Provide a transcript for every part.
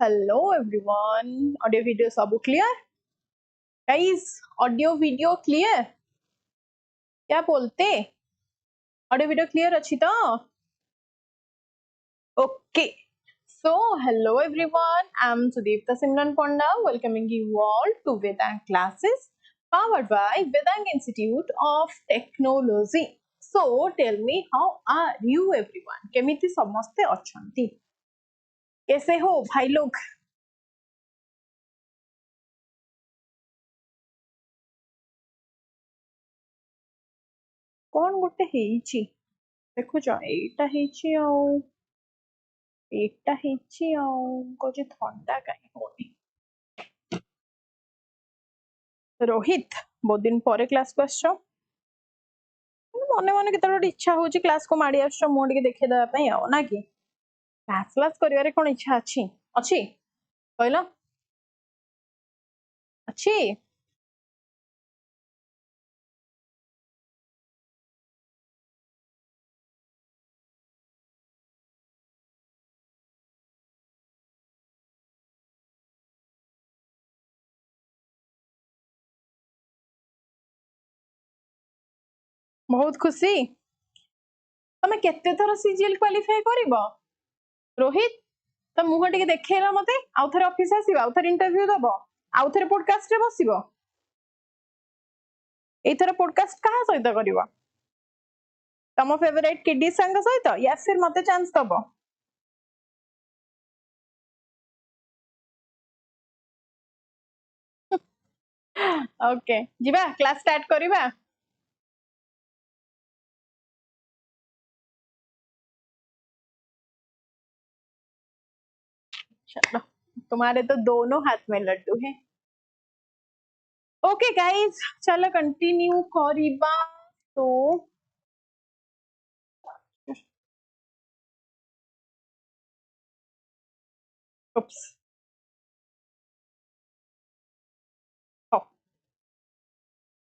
Hello everyone. Audio video सब clear? Guys, audio video clear? क्या बोलते? Audio video clear अच्छी तो? Okay. So hello everyone. I'm Sudipta Panda welcoming you all to Vedang classes powered by Vedang Institute of Technology. So tell me, how are you everyone? केमिति समस्ते अछंती? कैसे हो भाई लोग? कौन गोटे हेइची देखुच एटा हेइची आ एटा हेइची आ कोची थंडा काई होनी रोहित बहुत दिन परे क्लास को आछो मने मने केते इच्छा होची क्लास को माडी आछो मो टिके देखे दबा पई आ ना कि क्लास करिवारे कोन इच्छा अछि अछि कहलो अछि बहुत खुशी तमे केते थर सीजीएल क्वालिफाई करबो रोहित त मुह टिके देखेला मते आउ थरे ऑफिस आसीबा आउ थरे इंटरव्यू दबो आउ थरे पॉडकास्ट रे बसिबो एई थरे पॉडकास्ट कहा सहित करबो तम फेवरेट किडी संग सहित या फिर मते चांस दबो ओके जीवा क्लास स्टार्ट करिबा चलो तुम्हारे तो दोनों हाथ में लड्डू है ओके गाइस चलो कंटिन्यू करिबा तो उप्स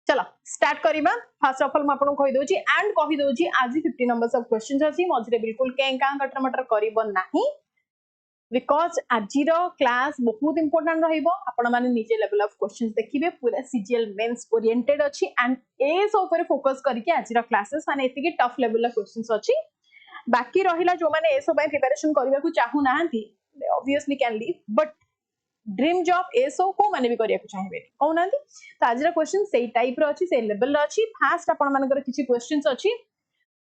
चलो स्टार्ट करिबा फर्स्ट ऑफ ऑल म आपन कहि दोची एंड कहि दोची आज 50 नंबर्स ऑफ क्वेश्चंस अछि मझरे बिल्कुल केंका कटर मटर करिबो नाही बिकॉज आजिरो क्लास बहुत इंपोर्टेंट रहिबो आपण माने निजे लेवल ऑफ क्वेश्चंस देखिबे पूरा सीजीएल मेंस ओरिएंटेड अछि एंड एसो ऊपर फोकस करके आजिरो क्लासेस माने एतिकी टफ लेवल ऑफ क्वेश्चंस अछि बाकी रहिला जो माने एसो बाय प्रिपरेशन करबा को चाहू नाहंती obviously can leave but dream job एसो को माने भी करिया को चाहिबे कहू नांती तो आजिरो क्वेश्चन सेही टाइप रो अछि से लेवल रो अछि फास्ट आपण मानकर किछि क्वेश्चंस अछि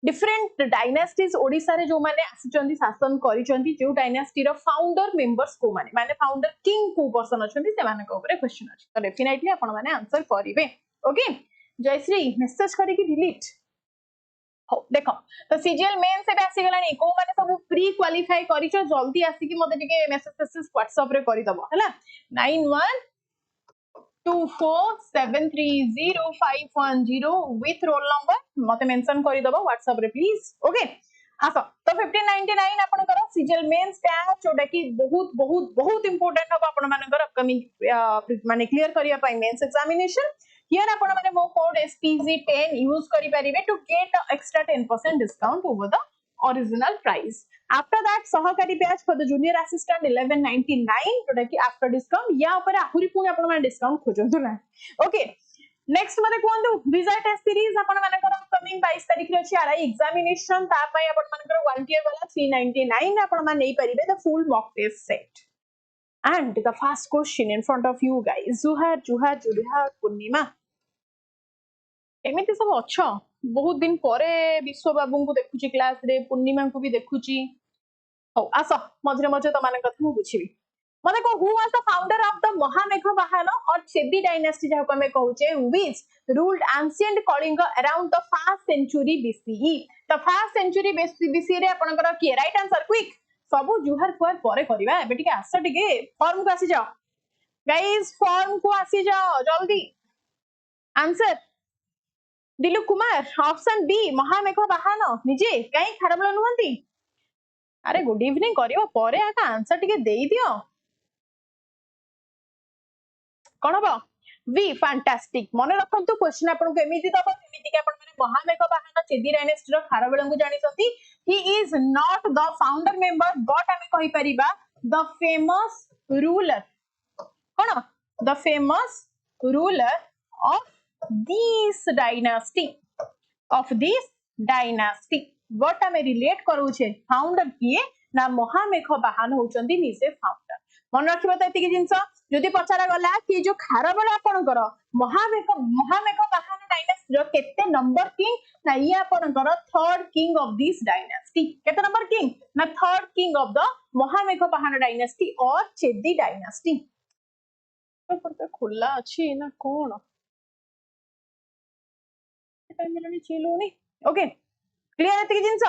डिफरेंट डायनास्टीज ओडिसा रे जो माने आसिचंदी शासन करिचंदी जो डायनास्टी रो फाउंडर मेंबर्स को माने फाउंडर किंग को पर्सन अछंदी से माने को ऊपर क्वेश्चन अछि तो डेफिनेटली आपण माने आंसर करिवे ओके जयश्री मैसेज करी कि डिलीट हो देखो तो सीजीएल मेन से आसी गलानी को माने सब प्री क्वालिफाई करिचो जल्दी आसी कि मते टिके मैसेज व्हाट्सएप रे करि दबो हला 9124730510 with roll number मते मेंशन करि दबो व्हाट्सएप रे प्लीज ओके आसो तो 1599 आपण कर सीजीएल मेंस बैच जोटा कि बहुत बहुत बहुत इंपोर्टेंट हो आपण मानकर अपकमिंग माने क्लियर करिया पई मेंस एग्जामिनेशन हियर आपण माने मो कोड SPG10 यूज करि परिबे to get extra 10% discount over the original price after that सहकारी batch for the junior assistant 1199 जोटा कि आफ्टर डिस्काउंट या ऊपर आहुरी पुनी आपण माने डिस्काउंट खोजंतु ना ओके नेक्स्ट मते कोंतु वीजा टेस्ट सीरीज आपण मानकर अपकमिंग 22 तारिख रे अछि आरआई एग्जामिनेशन ता पई आपण मानकर 1 ईयर वाला 399 आपण मान नै परिबे the full mock test set and the first question in front of you guys जुहा पूर्णिमा एमिति सब अच्छ बहुत दिन परे विश्व बाबू को देखुची क्लास रे पूर्णिमा को भी देखुची हो आस मझरे मझे तो माने कथा मु बुझिबी मने को who was the founder of the Mahamegha Vahana or Chedi dynasty जाको हमें कहूचे which ruled ancient Kalinga around the 1st century BCE the 1st century BCE रे आपनकर की राइट आंसर क्विक सबु जुहार फुआर परे करबा एबे टिके आस टिके फॉर्म को आसी जाओ गाइस फॉर्म को आसी जाओ जल्दी आंसर दिलु कुमार ऑप्शन बी महामेघ बाहान निजे काई खराब नुहंती अरे गुड इवनिंग करियो परे आका आंसर टिके देई दियो कोन बा वी फैंटास्टिक मन रखंतु क्वेश्चन आपन को एमिति दबो एमिति के आपन माने महामेघ बाहान चेदी डायनेस्टी रो खारबेळंगु जानि सती he is not the founder member but हमें कहि परिबा द फेमस ruler कौन the famous ruler of this dynasty what आम रिलेट करूचे फाउंडर किए ना महामेघ बाहन होचंदी निजे फाउंडर मन रखिबा त एतिकी जिंस जदि पचारा गला कि जो खारबेला आपनकर महामेघ बाहन डायनास्टी रो केते नंबर किंग ना ये आपनकर third king of this dynasty केते नंबर किंग ना थर्ड किंग ऑफ द महामेघ बाहन डायनास्टी और चेदी डायनास्टी तो खुला अछि ना कोन टाइम मिलनी चिलोनी ओके क्लियर एतिकी जिंस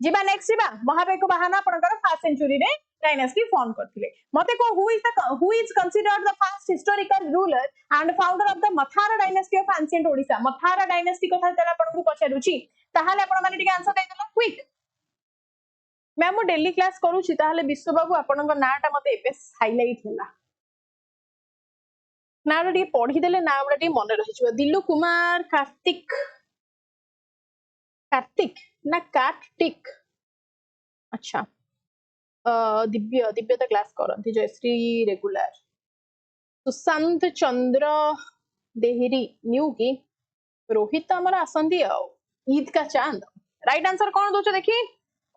जिबा नेक्स्ट जिबा महामेघ बाहन आपनकर फर्स्ट सेंचुरी रे डायनास्टी फॉर्म करथिले मते को who is considered the first historical ruler and founder of the Mathara dynasty of ancient Odisha Mathara dynasty कथा तला आपन को पछारुची ताहाले आपन माने टिके आंसर दे देला क्विक मैम डेली क्लास करूची ताहाले विश्व बाबू आपन को नाटा मते एपे हाइलाइट होला नाटा टिके पढी देले नाम टिके मन रहिजो दिल्लू कुमार कार्तिक ना कार्तिक अच्छा दिव्य तो क्लास करती जयश्री रेगुलर सुशांत चंद्र देहरी न्यू की रोहित आमर आसंती ईद का चांद राइट आंसर कौन दोच देखी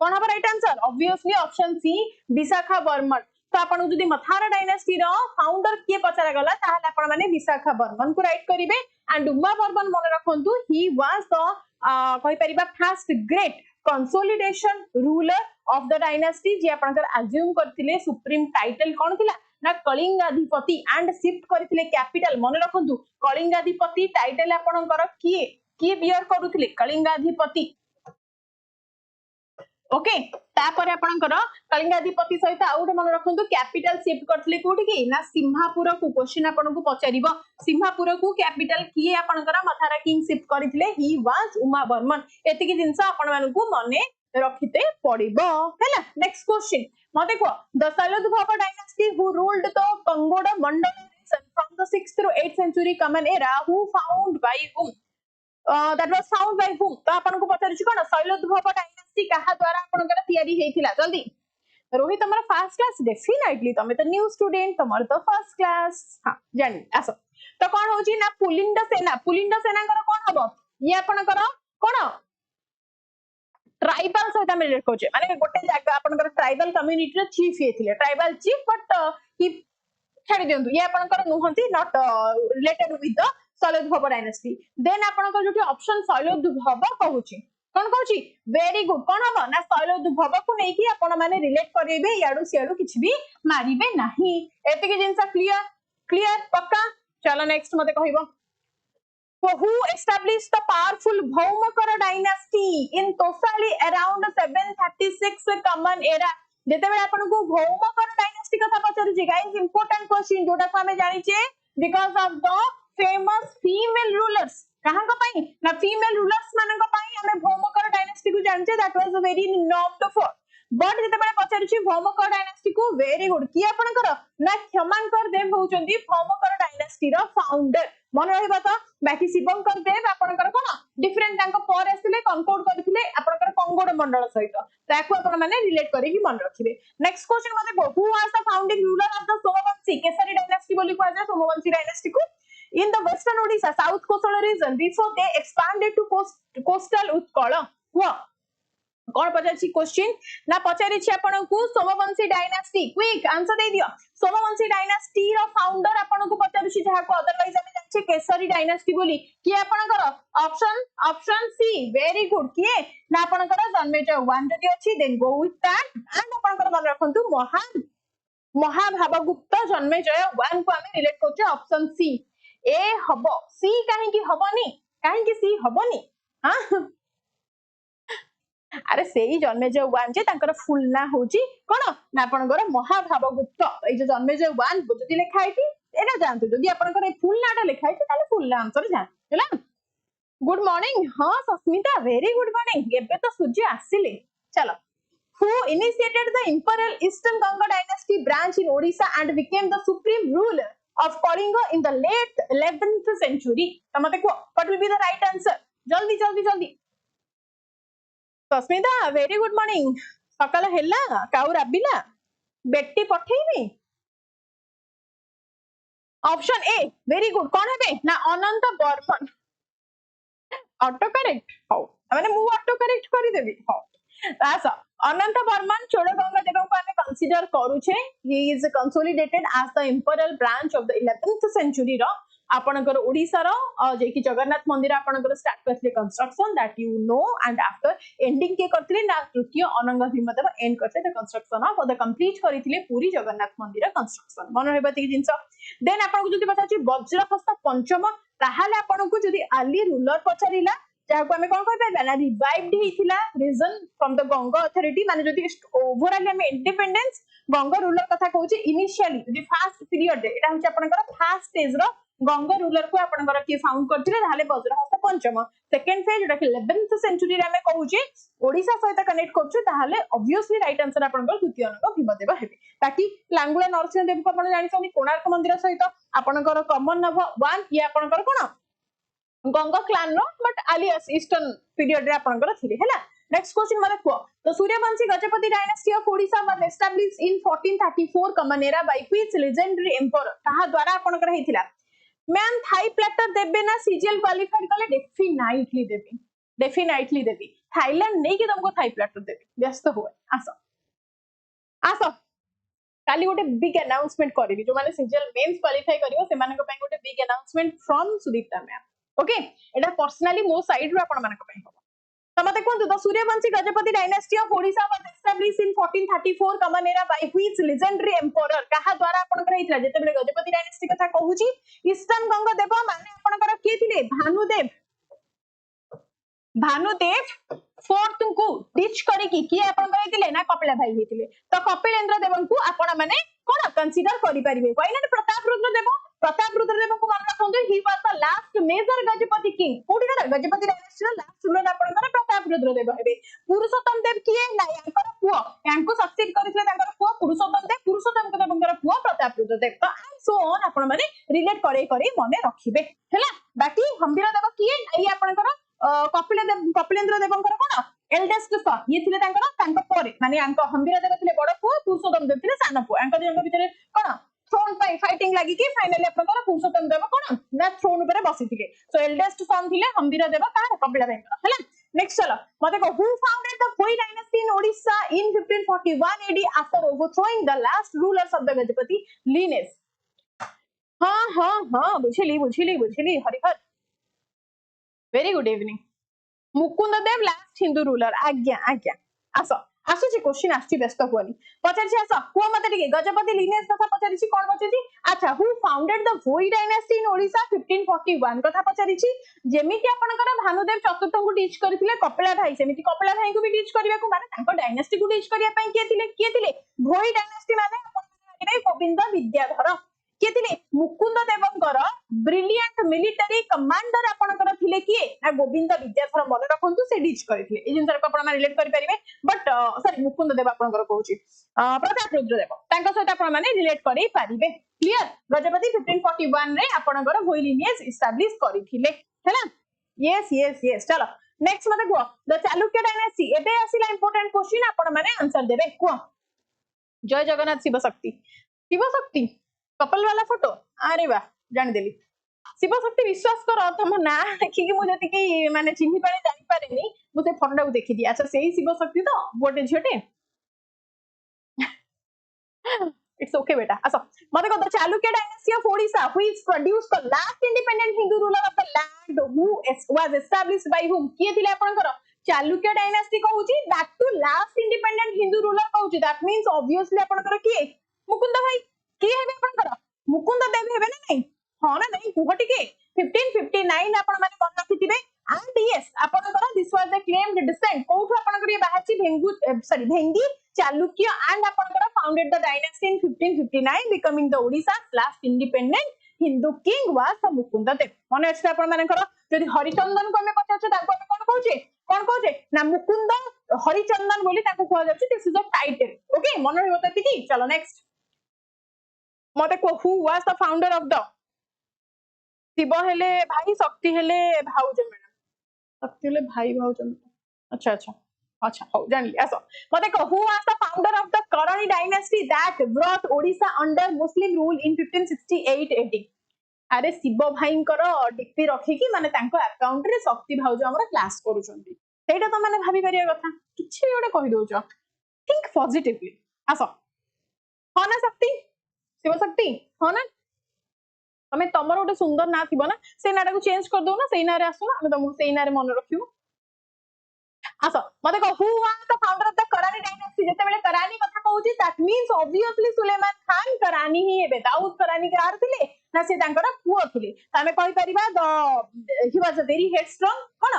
कौन हम right answer obviously option C Vishakha Barman तो आपन जदि मथारा डायनास्टी रो फाउंडर किए पचारा गला ताहाले आपन माने विशाखा बर्मन को राइट करिवे एंड उमा बर्मन मन रखंतु ही वाज द कहि परिबा first great consolidation ruler of the dynasty जे आपनकर अज्यूम करथिले सुप्रीम टाइटल कोन थिला ना कलिंगाधिपति एंड शिफ्ट करथिले कैपिटल मन रखंतु कलिंगाधिपति टाइटल आपनकर किए बियर करूथिले कलिंगाधिपति ओके तापर आपनकर कलिंगाधिपति सहित आउट मन रखंतु कैपिटल शिफ्ट करथिले कोठी की ना सिंहापुर को क्वेश्चन आपन को पचारिबो सिंहापुर को कैपिटल किए आपनकर मथारा किंग शिफ्ट करथिले ही वाज उमा बर्मन एतिकी जिंस आपन मानन को मने रखिते पड़िबो हैला नेक्स्ट क्वेश्चन मते को the Shailodbhava dynasty who ruled the Kongoda Mandala region from the 6th to 8th century common era who found by whom that was found by whom तो आपन को पचारिछि कोन शैलूद्भव डायनास्टी कहा द्वारा आपनकर तयारी हेतिला जल्दी रोहित हमर फर्स्ट क्लास डेफिनेटली तमे तो न्यू स्टूडेंट तमर तो फर्स्ट क्लास हां जानि आसो तो कोन होची ना पुलिंद सेना कर कोन हबो ये आपनकर कोन ट्राइबल सहित हम रिलेट करछे माने गोटे जगह आपनकर ट्राइबल कम्युनिटी रे चीफ हेथिले ट्राइबल चीफ बट ही छाडी दियंतु ये आपनकर नुहंती not related with the Shailodbhava dynasty then आपनकर जोटी ऑप्शन शैलूद्भव कहूची कोन कहूची वेरी गुड कोन हबो ना शैलूद्भव को नै कि आपन माने रिलेट करिवे याडू सियाडू किछ भी मारिबे नाही एतिके जिंसा क्लियर पक्का चलो नेक्स्ट मते कहिबो who established the powerful Bhaumakara dynasty in Tosali around 736 common era जेतेबेले आपन को भौमकर डायनास्टी कथा पचारुची गाइस इंपोर्टेंट क्वेश्चन जोटा को हमें जानि छे because of the famous female rulers कहां का पई ना फीमेल रूलर्स मानन का पई हमें भौमकर डायनास्टी को जानचे that was a very note for but जेतेबेले पचारुची भौमकर डायनास्टी को वेरी गुड की आपन कर ना क्षमांकर देव होचंदी भौमकर डायनास्टी रो फाउंडर मन रहिबा त बाकी शिवंकर देव आपनकर कोन डिफरेंट तांको पर आसिले कनकोड करथिले आपनकर कंगोड मंडल सहित ताकू आपन माने रिलेट करी कि मन रखिबे नेक्स्ट क्वेश्चन मते को who was the founding ruler of the Somavanshi Keshari dynasty बोली को आजा सोमवंशी डायनास्टी को in the western Odisha south coastal region before they expanded to coastal Utkal हुआ कौन पचारि क्वेश्चन ना पचारि आपन को सोमवंशी डायनास्टी क्विक आंसर दे दियो सोमवंशी डायनास्टी रो फाउंडर आपन को पचारि जहा को अदरवाइज हम जानछे केसरी डायनास्टी बोली कि आपन कर ऑप्शन सी वेरी गुड किए ना आपन कर जन्मेजय 1 जदी अछि then go with that and आपन कर मन रखंतु महाभावगुप्त जन्मेजय 1 को हम रिलेट करछे ऑप्शन सी ए हबो सी काहे की हबोनी काहे की सी हबोनी हां अरे सेही जन्मेजय 1 जे तांकर फुल ना होची कोन ना आपनकर महाभावगुप्त ए जे जन्मेजय 1 जदी लिखा आइती एना जानतु जदी आपनकर फुल नाटा लिखा आइती ताले फुल ना आंसर जान हैला गुड मॉर्निंग हां सस्मिता वेरी गुड मॉर्निंग एबे तो सूर्य आसिले चलो who initiated the imperial eastern Ganga dynasty branch in Odisha and became the supreme ruler of Kalinga in the late 11th century तमते को what will be the right answer जल्दी Sasmita very good morning सकाल हेला cow राबिला बेटी पठेइबी option A very good कौन है ना अनंत Burman auto correct how माने मु auto correct करी देबी हाउ आसा अनंत बर्मन चोड़गंगा देव को हमें कंसीडर करूछे he is consolidated as the imperial branch of the 11th century रो आपनकर ओडिसा रो जे कि जगन्नाथ मंदिर आपनकर स्टार्ट करथले construction that you know and after ending के करथले ना तृतीय अनंग भीमदेव एंड करथले the construction of the complete करिथिले पूरी जगन्नाथ मंदिर कंस्ट्रक्शन मन हेबती जिंस देन आपन को जति पछाची वज्रहस्त पंचम ताहाले आपन को जति आली रूलर पचारिला जाको हमें कोन कहबे ना रिवाइव्ड हिथिला region from the Ganga authority माने जति ओवरऑल हमें इंडिपेंडेंस गंगा रूलर कथा कहूची इनिशियली जति फर्स्ट पीरियड रे एटा होची आपनकर फर्स्ट स्टेज रो गंगा रूलर को आपनकर के फाउंड करथिले ताहाले वज्रहस्त पंचम सेकंड फेज जेटा कि 11th सेंचुरी रे हमें कहूची ओडिसा सहित कनेक्ट करछु ताहाले ऑब्वियसली राइट आंसर आपनकर द्वितीय अनंग भीमदेव हेबे बाकी लांगुला नरसिंह देव को आपण जानि छथि कोणार्क मंदिर सहित आपनकर कॉमन नभ 1 ये आपनकर कोन Ganga clan no but alias eastern period रे आपनकर थिले हैला नेक्स्ट क्वेश्चन माने को तो Suryavanshi Gajapati dynasty of Odisha was established in 1434 common era by which legendary emperor कहा द्वारा आपनकर हेतिला मैम थाई प्लेटर देबे ना सीजीएल क्वालिफाइड कले डेफिनेटली देबी थाईलैंड नहीं कि तुमको थाई प्लेटर देबी व्यस्त हुए आसो आसो काली गोटे बिग अनाउंसमेंट करिवि जो माने सीजीएल मेंस क्वालिफाई करिवो से मानक पय गोटे big announcement from Sudipta ma'am okay एटा पर्सनली मो साइड रो आपण मानक पय हो तो मते कोन the Suryavanshi Gajapati dynasty of Odisha was established in 1434 common era by which legendary emperor कहा द्वारा आपण कर हितला जते बेले गजपति डायनेस्टी कथा कहूची ईस्टर्न गंगा देव माने आपण कर के थिले भानुदेव फोर्थ को डिच करी की आपण कहथिले ना कपिला भाई हेतिले तो कपिलेंद्र देव को आपण माने कोन कंसीडर करि परिबे व्हाई नॉट प्रताप रुद्र देव को मन रखंतु he was the last major Gajapati king कोडी ना गजपति डायनेस्टी रो लास्ट रूलर आपण कर प्रताप रुद्र देव हेबे पुरुषोत्तम देव किए ना यांकर पुओ यांको सक्सीड करिथिले तांकर पुओ पुरुषोत्तम देवंकर पुओ प्रताप रुद्र देव तो एंड सो ऑन आपण माने रिलेट करे मने रखिबे हैला बाकी हम्बीर देव किए ना ये आपनकर कपिलेंद्र देवंकर कोन एल्डेस्ट सन ये थिले तांकर परे माने यांको हम्बीर देव थिले बड़ पुओ पुरुषोत्तम देव थिले साना पुओ यांको जंग भितरे कोन थ्रोन पाई फाइटिंग लागि कि फाइनली आपनकर पुरुषोत्तम देव कोन ना थ्रोन ऊपर बसिथिले सो एल्डेस्ट सन थिले हम्बीर देव का कपिला भाईकर हैला नेक्स्ट चलो मते को who founded the Bhoi dynasty in Odisha in 1541 AD after overthrowing the last rulers of the Gajapati lineage हां बुझिली Harihar very good evening Mukunda Deva last Hindu ruler आज्ञा आसुची क्वेश्चन आछि व्यस्त होनी पचारछि आस को मते टिके गजपति लिनेज कथा पचारछि कोन पचारछि अच्छा who founded the Bhoi dynasty in Odisha 1541 कथा पचारछि जेमिति आपनकर भानुदेव चतुर्थ को टीच करथिले कपिला भाई सेमिति कपिला भाई को भी टीच करिया को माने तांको डायनेस्टी को टीच करिया पई किए थिले भोई डायनेस्टी माने आपन गोविंद विद्याधर किए थिले मुकुंद देवंकर ब्रिलियंट मिलिटरी कमांडर आपनकर थिले किए ना गोविंद विद्याधर मन रखंतु से डीच करथिले ए जिनसर को आपण रिलेट करि परिबे बट सॉरी मुकुंद देव आपनकर कहूची प्रताप रुद्र देव तांका सहित आपण माने रिलेट करि परिबे क्लियर गजपति 1541 रे आपनकर भोई लिनिएज एस्टैब्लिश करिथिले हैला यस चलो नेक्स्ट मते को द चालुक्य डायनेस्टी एबे आसीला इंपोर्टेंट क्वेश्चन आपण माने आंसर देबे को जय जगन्नाथ शिव शक्ति कपल वाला फोटो अरे वाह जान देली शिव शक्ति विश्वास कर तुम ना देखि कि मु जति कि माने चिन्हि पारे जानि पारेनी मु से फोटो को देखि दिया अच्छा सेही शिव शक्ति तो गोटे झियोटे इट्स ओके बेटा अच्छा मते को Chalukya dynasty of Odisha which produced the last independent Hindu ruler of the land who was established by whom किए थिले आपनकर चालुक्य डायनेस्टी कहूची that to last independent Hindu ruler कहूची दैट मींस ऑब्वियसली आपनकर किए मुकुंद भाई किए हेबे आपनकर मुकुंद देव हेबे ना नहीं हां ना नहीं कुह टिके 1559 आपण माने मन रखिथिबे एंड यस आपनकर this was the claimed descent कोठु आपनकर ये बाहाची भेंगी चालुक्य एंड आपनकर founded the dynasty in 1559 becoming the Odisha last independent Hindu king was the Mukunda Deva मन अछि आपण मानकर जदि हरिचंदन को हमें पचाछ ताको हम कोन कहूचे ना मुकुंद हरिचंदन बोली ताको कहल जाछि this is a title okay मन रहबो तति की चलो नेक्स्ट मते को who was the founder of the Shiva हेले भाई शक्ति हेले भाउज मैडम शक्ति हेले भाई भाउज अच्छा अच्छा हो जान लिया। आसो मते कह who was the founder of the Karrani dynasty that brought Odisha under Muslim rule in 1568 AD. अरे शिव भाई डीपी रखिकी माने तांको अकाउंट रे शक्ति भाउज हमर क्लास करूछंती सेटा तो माने भाबी परिया कथा किछि ओडे कहि दोछ थिंक पॉजिटिवली। आसो हो ना शक्ति शिव शक्ति हो ना तमे तमर गोटे सुंदर ना थिबो ना से नाटा को चेंज कर दो ना सेई ना रे आसो ना हम तुमको सेई ना रे मन रखियो। आसो मते कह who was the founder of the Karrani dynasty जेते बेले करानी कथा कहूची that means obviously Sulaiman Khan Karrani he हेबे दाऊद करानी कार थिले ना से तांकर पुओ थिले तमे कहि परिबा the he was a very headstrong कोन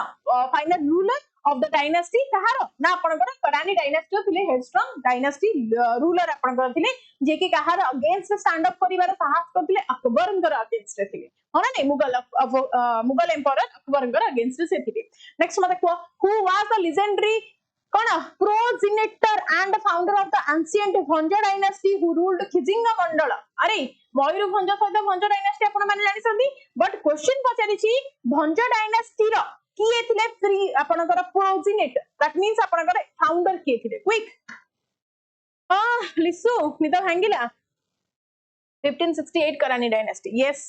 final ruler of the dynasty कहार ना आपनकर करानी डायनेस्टी थिले हेडस्ट्रॉंग डायनेस्टी रूलर आपनकर थिले जे कि कहार अगेंस्ट स्टैंड अप करिवार साहस करथिले अकबरंकर अगेंस्ट थिले होना नहीं मुगल एम्पायर अकबरंकर अगेंस्ट से थिले। नेक्स्ट मते को हु वाज द लेजेंडरी कोन progenitor and founder of the ancient Bhanja dynasty who ruled Khijinga Mandala. अरे मयूरभंज सहित भंजा डायनेस्टी आपण माने जानि सथि बट क्वेश्चन पचारि छी भंजा डायनेस्टी रो किए थिले फ्री आपनकर प्रोजिनेटर दैट मींस आपनकर फाउंडर किए थिले क्विक लिसु निदा भांगिला 1568 Karrani dynasty yes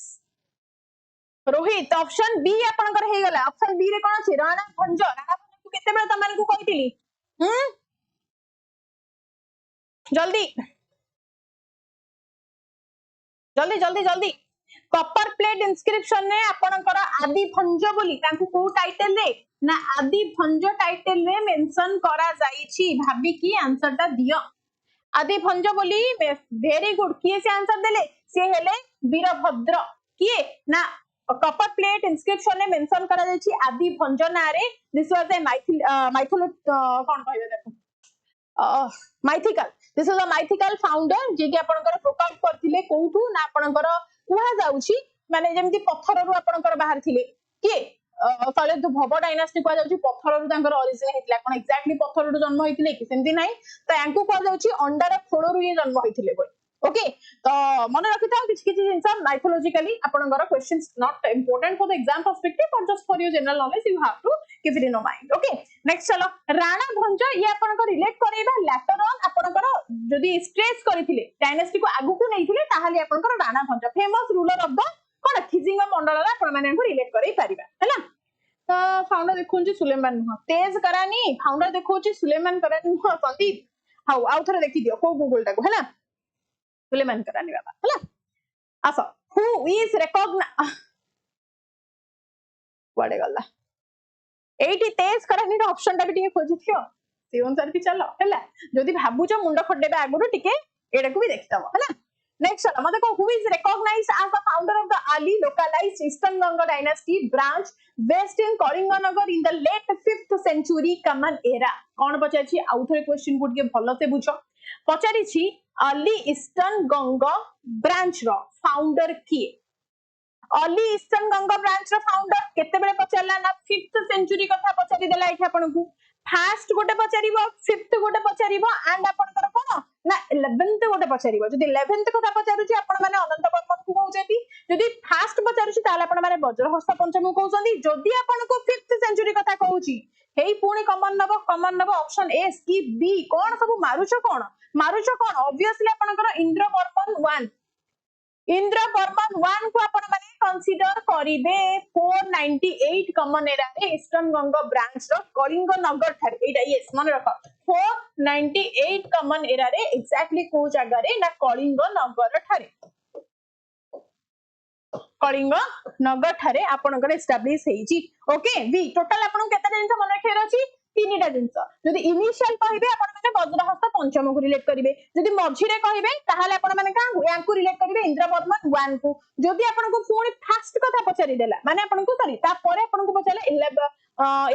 Rohit option B आपनकर हे गला ऑप्शन बी रे कोन अछि राणा भंज तू केते बेला तमन को कहितिली जल्दी जल्दी जल्दी जल्दी कॉपर प्लेट इंस्क्रिप्शन ने आपनकर आदि भंज बोली तांको को टाइटल रे ना आदि भंज टाइटल रे मेंशन करा जाई छी भाबी की आंसर ता दियो आदि भंज बोली वेरी गुड किए से आंसर देले से हेले वीरभद्र किए ना कॉपर प्लेट इंस्क्रिप्शन ने मेंशन करा जाई छी आदि भंज ना रे दिस वाज ए माइथोलो कोन कहबे देखो mythical this was a mythical founder जे कि आपनकर प्रोकाउट करथिले कोठू ना आपनकर कुहा जाउची माने जेमति पत्थर रु आपनकर बाहर थिले के तले तो भव डायनास्टी कुहा जाउची पत्थर रु तांकर ओरिजिन हेतिला कोन एक्जेक्टली पत्थर रु जन्म होइथिले कि सेमति नै त यांकू कुहा जाउची अंडार खोड़ रु ये जन्म होइथिले बोल ओके तो मन रखिता किछ किछ जिंस माइथोलॉजिकली आपनकर questions not important for the exam perspective but just for your general knowledge you have to keep it in your mind okay next चलो राणा भंज ये आपनकर रिलेट करेबा लेटर ऑन आपनकर जदी स्ट्रेस करिथिले डायनेस्टी को आगु को नैथिले ताहाली आपनकर Rana Bhanj famous ruler of the कोन खिजिंगा मंडल रा आपण माने को रिलेट करै परिबा हैला तो फाउंडर देखुंची सुलेमान नुह तेज करानी फाउंडर देखुची सुलेमान करानी नुह संदीप हाउ आउ थरे देखि दियो को गूगल टाको हैला सुलेमान करानी बाबा हैला आसो हु इज रिकॉग्नाइज वाडे गल्ला एटी तेज करानी रो ऑप्शन टा भी टिके खोजि थियो से अनुसार भी चलो हैला जदी भाबुछ मुंड खडेबे आगुरु टिके एडा को भी देखितबो हैला नेक्स्ट चलो मते को who is recognised as the founder of the early localised eastern Ganga dynasty branch based in Kalinganagar in the late 5th century common era कोन पचाछि आउ थरे क्वेश्चन को टिके भलो से बुझो पचारि छी अर्ली ईस्टर्न गंगा ब्रांच रो फाउंडर की अर्ली ईस्टर्न गंगा ब्रांच रो फाउंडर केते बेले पचारला ना 5th सेंचुरी कथा पचारि देला एठी आपन को फर्स्ट गोटे पचारिबो 5th गोटे पचारिबो एंड आपनकर कोन ना 11th गोटे पचारिबो जदी 11th कथा पचारुची आपन माने अनंत वर्मन को कहउछेती जदी फर्स्ट पचारुची ताले आपन माने वज्रहस्त पंचम को कहउछंती जदी आपन को 5th सेंचुरी कथा कहउची हेई पुणी कमन नबो ऑप्शन ए स्किप बी कोन सब मारुचो कोन ऑब्वियसली आपनकर इंद्र वर्मन 1 इंद्र वर्मन 1 को आपण माने कंसीडर करिवे 498 कॉमन एरा रे ईस्टर्न गंगा ब्रांच रो कलिंग नगर थारे एटा यस मन रखो 498 कॉमन एरा रे एक्जेक्टली को जगह रे ना कलिंग नगर थारे कलिंग नगर थारे आपनकर एस्टैब्लिश हेची ओके वी टोटल आपन केता जिंस मन रखेर अछि तीनटा जिंस जदी इनिशियल कहिबे आपण माने वज्रहस्त पंचम को रिलेट करिवे जदी मझिरे कहिबे ताहाले आपण माने का यांकु रिलेट करिवे इंद्रवर्मन 1 को जदी आपण को पुणी फर्स्ट कथा पचारि देला माने आपण को सॉरी ता परे आपण को पचाले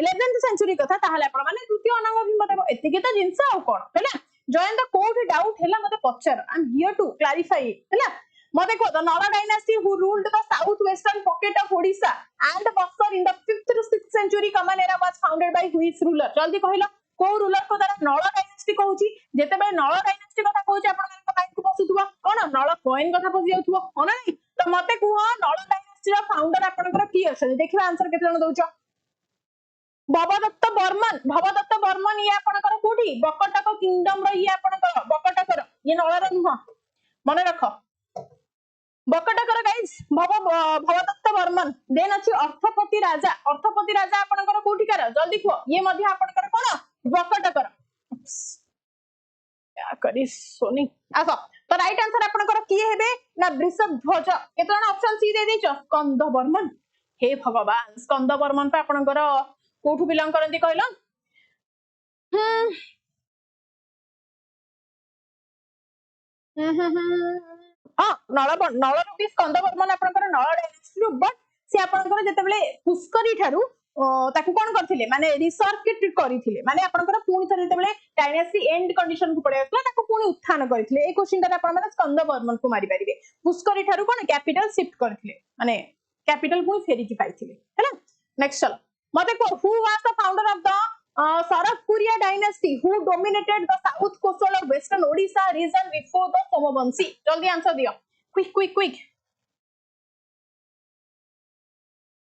11th सेंचुरी कथा ताहाले आपण माने तृतीय अनंग भी देबो एतिके त जिंस आ कोन हैला जॉइन द कोड डाउट हैला मते पचार I am here to clarify हैला मते को the Nala dynasty who ruled the south western pocket of Odisha and Buxar in the 5th to 6th century common era was founded by which ruler जल्दी कहिलो को ruler को द्वारा नॉरा डायनेस्टी कहूची जेते बे नॉरा डायनेस्टी कथा कहूची आपण मानक माइंड को पसुथुवा कोन नॉरा कॉइन कथा पसि जाउथुवा कोन नै तो मते कुह नॉरा डायनेस्टी रा फाउंडर आपनकर की अछि देखिबा आंसर केते जण दउछ भवदत्त बर्मन ये आपनकर कोठी बकटक किंगडम रो ये आपनकर बकटकर ये नळर नुह मन रख बकटकर गाइस भवदत्त बर्मन देन अछि अर्थपति राजा आपनकर कोठीकार जल्दी कुह ये मध्ये आपनकर कोन बकटकर क्या करी सोनी आस तो राइट आंसर आपनकर किए हेबे ना वृषभ ध्वज केतन ऑप्शन सी दे देछ स्कंद बर्मन हे भगवान स्कंद बर्मन पे आपनकर कोठु बिलंग करंती कहलो नल भी स्कंद बर्मन आपनकर नल डायनेस्टी बट से आपनकर जेतेबेले पुष्करी ठारू ताकू कोन करथिले माने रिसर्किट करथिले माने आपनकर पुनी थरे जेतेबेले डायनेस्टी एंड कंडीशन को पड़े आसला ताकू पुनी उत्थान करथिले ए क्वेश्चन ता आपन माने स्कंद बर्मन को मारी परिबे पुष्करी ठारू कोन कैपिटल शिफ्ट करथिले माने कैपिटल पुनी फेरी की पाइथिले हैला नेक्स्ट चलो मते को who was the founder of the Sarakuriya dynasty who dominated the south coastal of western Odisha region before the Somavanshi जल्दी आंसर दियो क्विक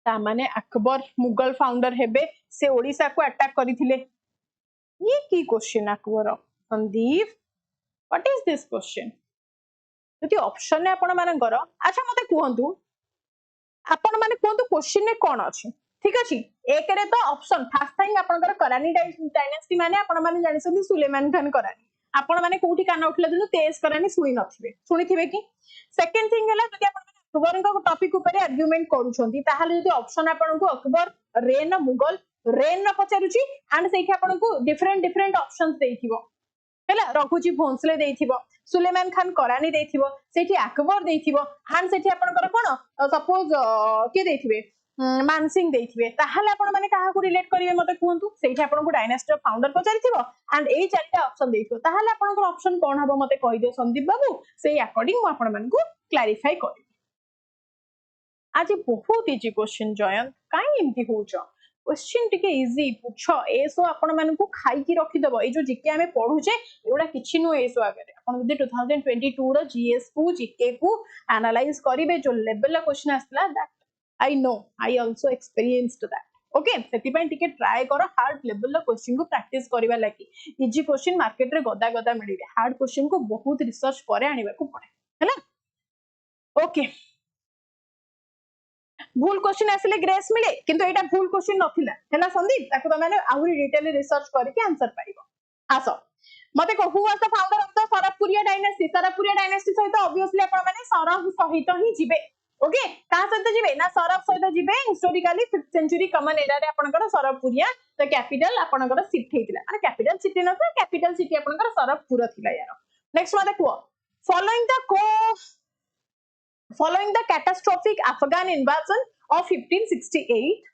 ता माने अकबर मुगल फाउंडर हेबे से ओडिसा को अटैक करिथिले ये की question Akbar Sandeep what is this question जति ऑप्शन ने आपण मानकर अच्छा मते कहंतु आपण माने कहंतु क्वेश्चन ने कोन अछि ठीक अछि एक रे तो ऑप्शन फर्स्ट टाइम आपनकर करानी डायनेस्टी माने आपण माने जानिसथि सुलेमान खान करानी आपण माने कोठी कान उठले दिनु तेज करानी सुनी नथिबे सुनिथिबे कि सेकंड थिंग हला जदि आपण माने अकबर को टॉपिक ऊपर आर्गुमेंट करूछंती ताहाले जदि ऑप्शन आपण को अकबर रेन मुगल रेन न पचारुची एंड सेठी आपण को डिफरेंट ऑप्शंस देथिबो हैला रघुजी भोंसले देथिबो सुलेमान खान करानी देथिबो सेठी अकबर देथिबो एंड सेठी आपनकर कोन सपोज के देथिबे मानसिंह देथिबे ताहाले आपण माने काहा को रिलेट करिवे मते कहंतु सेठी आपण को डायनेस्टी फाउंडर पचारिथिबो एंड एई चारटा ऑप्शन देथिबो ताहाले आपण को ऑप्शन कोन हबो मते कहि दियो संदीप बाबू सेई अकॉर्डिंग आपण माने को क्लैरिफाई करि आज बहुत इजी क्वेश्चन जयंत काई एमती होउछ क्वेश्चन टिके इजी पूछ एसो आपण माने को खाई की रखि दबो ए जो जीके हमें पढुचे एडा किछि नो एसो आगे आपण जदि 2022 रो जीएस को जीके को एनालाइज करिवे जो लेवल क्वेश्चन आसला that I know, I also experienced that. Okay, सेतिपई टिके ट्राई करो हार्ड लेवल क्वेश्चन को प्रैक्टिस करबा लागि इजी क्वेश्चन मार्केट रे गदा गदा मिलिबे हार्ड क्वेश्चन को बहुत रिसर्च करे आनिबा को पड़े हैला ओके भूल क्वेश्चन आसिले ग्रेस मिले किंतु एटा भूल क्वेश्चन नथिला हैला संदीप ताको त माने आहुरी डिटेल रिसर्च करके आंसर पाइबो आसो मते को who was the founder of the Sarpuriya dynasty सहित ऑब्वियसली आपण माने सरह सहित ही जिबे ओके कहा सहित जिबे ना सरफ सहित जिबे historically 5th century common era रे आपनकर सरफपुरिया द कैपिटल आपनकर सिटी हेतिला माने कैपिटल सिटी न कैपिटल सिटी आपनकर सरफपुर थिला यार नेक्स्ट मते को following the catastrophic Afghan invasion of 1568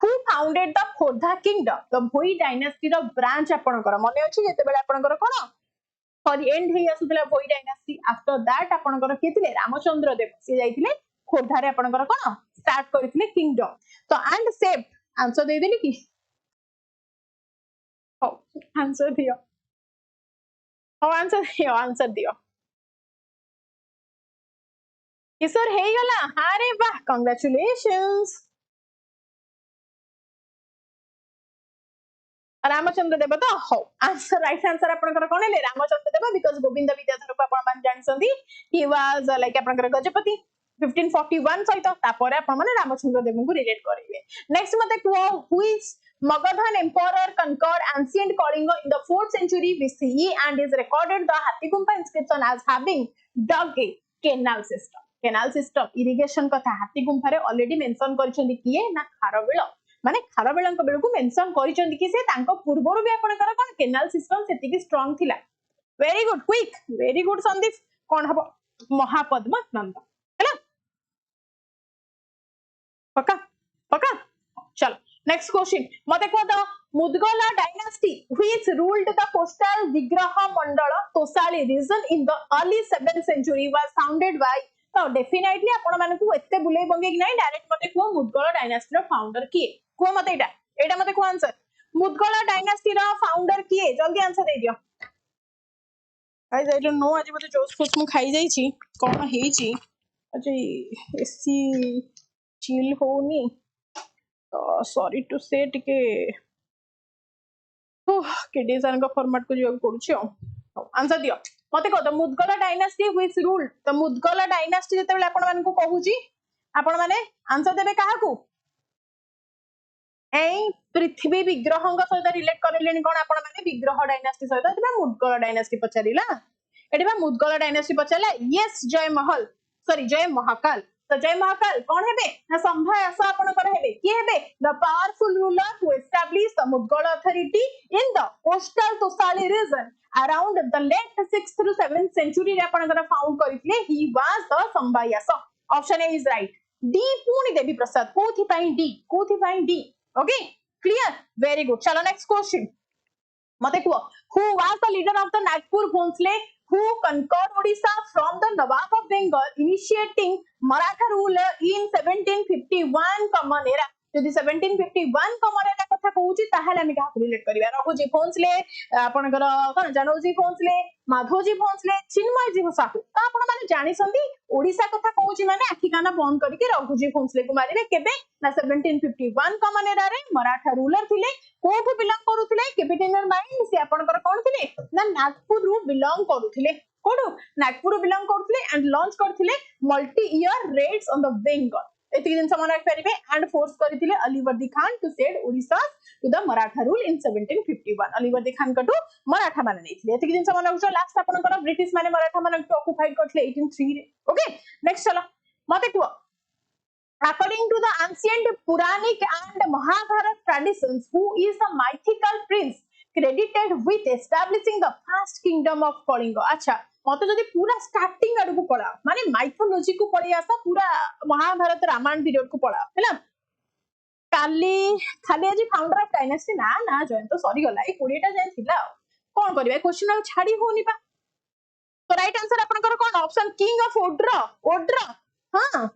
who founded the Khurda kingdom the Bhoi dynasty ro branch आपनकर मने अछि जेते बेले आपनकर कोन सॉरी एंड हे आसुतला Bhoi dynasty after that आपनकर केतिले रामचंद्र देव से जाइतिले खोर्धा रे आपनकर कोन स्टार्ट करिथिले किंगडम तो एंड सेव आंसर दे देली कि हो आंसर दियो आंसर दियो किशोर हे गला अरे वाह कांग्रेचुलेशंस रामचंद्र देव तो हो आंसर राइट आंसर आपनकर कोन ले रामचंद्र देव बिकॉज़ गोविंद विद्याधर को आपण मान जानसंती ही वाज लाइक आपनकर गजपति 1541 सहित तापर आपण माने रामचंद्र देव को रिलेट करिवे नेक्स्ट मते who is Magadhan emperor conquered ancient Kalinga in the 4th century BCE and is recorded the Hathigumpha inscription as having dug a canal system. Canal system irrigation कथा हाथीगुम्फा रे ऑलरेडी मेंशन करिसेंती किए ना खारबेल माने खारबेलंक बेलकु mention करिसेंती कि से तांको पूर्वरु भी आपनकर कोन केनाल सिस्टम सेति की स्ट्रांग थिला very good quick very good Sandeep कोन हबो महापद्म नंद हैला पक्का पक्का चलो नेक्स्ट क्वेश्चन मते को the Mudgala dynasty which ruled the coastal Vigraha Mandala Tosali region in the early 7th century was founded by तो डेफिनेटली आपण माने को एते बुले बंगे कि नाही डायरेक्ट मते को मुदगल डायनेस्टी रो फाउंडर किए को मते एटा मते को आंसर मुदगल डायनेस्टी रो फाउंडर किए जल्दी आंसर दे दियो गाइस आई डोंट नो आज मते जोस फुस मु खाई जाई छी कोन हेई छी अच्छा एसी चिल होनी सॉरी टू से टिके केडीएसआर का फॉर्मेट को जो पड़ुछि आंसर दियो मते कह the Mudgal dynasty which rule the Mudgal dynasty जते बेले आपण मानकु कहूची आपण माने आंसर देबे काहा को ए पृथ्वी विग्रह सहित रिलेट करलेनी कोन आपण माने विग्रह डायनास्टी सहित एबा मुदगल डायनास्टी पचारिला एबा मुदगल डायनास्टी पचारला यस जय महल सॉरी जय महाकाल तो जय महाकाल कौन हेबे ना संभय आशा आपनकर हेबे की हेबे the powerful ruler who establish the Mudgala authority in the coastal Tosali region around the late 6th to 7th century रे आपनकर फाउंड करितले he was the Sambhuyasa option A is right D पूर्णी देवी प्रसाद कोथि पई D okay clear very good चलो next question मते को who was the leader of the Nagpur Bhonsle who conquered Odisha from the Nawab of Bengal, initiating Maratha rule in 1751 common era. यदि 1751 common era कथा कहूची ताहाले हामी काहा रिलेट करिया रघुजी भोंसले आपनकर कोन जानोजी भोंसले माधोजी भोंसले चिन्मयजी साहू तो आपण माने जानि संदी ओडिसा कथा कहूची माने आखि काना बंद करके रघुजी भोंसले को मारिबे केबे ना 1751 common era रे मराठा रूलर थिले कोठु बिलोंग करूथिले कैपिटल माइंड से आपनकर कोन थिले ना नागपुर रु बिलोंग करूथिले कोठु नागपुर बिलोंग करूथिले एंड लॉन्च करथिले multi year raids on the Bengal एति दिन समान रख परिबे एंड फोर्स करथिले Alivardi Khan to cede Odisha to the Maratha rule in 1751 Alivardi Khan कटु मराठा माने नेथिले एति दिन समान रख लास्ट आपनकर ब्रिटिश माने मराठा माने ऑक्युपाइड करथिले 1803 रे ओके नेक्स्ट चलो मते को according to the ancient Puranic and Mahabharata traditions, who is the mythical prince credited with establishing the first kingdom of Kalinga? अच्छा मते जदी पूरा स्टार्टिंग आडू को पड़ा माने माइथोलॉजी को पड़ी आसा पूरा महाभारत रामायण पीरियड को पड़ा हैला काली खाली आज फाउंडर ऑफ डायनेस्टी ना ना जॉइन तो सॉरी गला ए 20 टा जाय थिला कोन करबे क्वेश्चन आ छाडी होनी बा तो राइट आंसर आपनकर कोन ऑप्शन किंग ऑफ ओड्र हां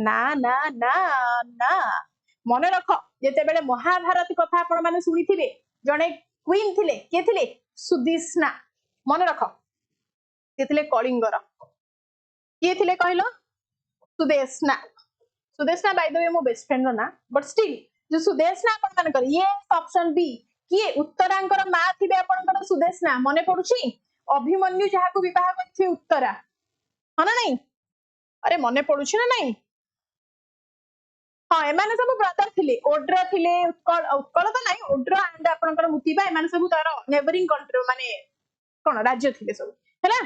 ना ना ना ना मन रख जेते बेले महाभारत कथा आपण माने सुनी थिबे जने क्वीन थिले के थिले सुदेशना मन रख के थिले कलिंगर के थिले कहलो सुदेशना बाय द वे मो बेस्ट फ्रेंड ना बट स्टिल जो सुदेशना आपण माने कर ये ऑप्शन बी किए उत्तरांकर मा थिबे आपनकर सुदेशना मने पडुची अभिमन्यु जहा को विवाह करथि उत्तरा हना नहीं अरे मने पडुची ना नहीं हाँ एमाने सब ब्रदर थिले ओड्र थिले उत्कल तो नहीं ओड्र एंड आपनकर मुतिबा एमाने सब तार नेबरिंग कंट्री माने कोन राज्य थिले सब हैला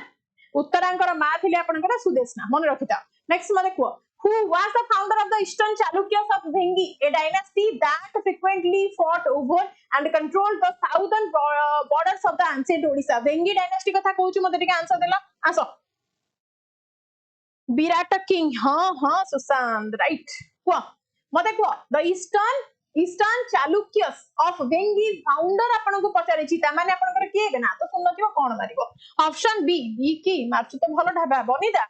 उत्तरांकर मा थिले आपनकर सुदेशना मन रखिता नेक्स्ट माने को who was the founder of the eastern Chalukyas of Vengi, a dynasty that frequently fought over and controlled the southern borders of the ancient Odisha. Vengi dynasty कथा कहूची मते टिके आंसर देला आसो विराट किंग हाँ सुशांत राइट को मते को the eastern Chalukyas of Vengi founder आपन को पचारे छी ता माने आपन के बे ना तो सुन नथिबो कोन मारिबो ऑप्शन बी की मारछु तो भलो ढाबा बनिदा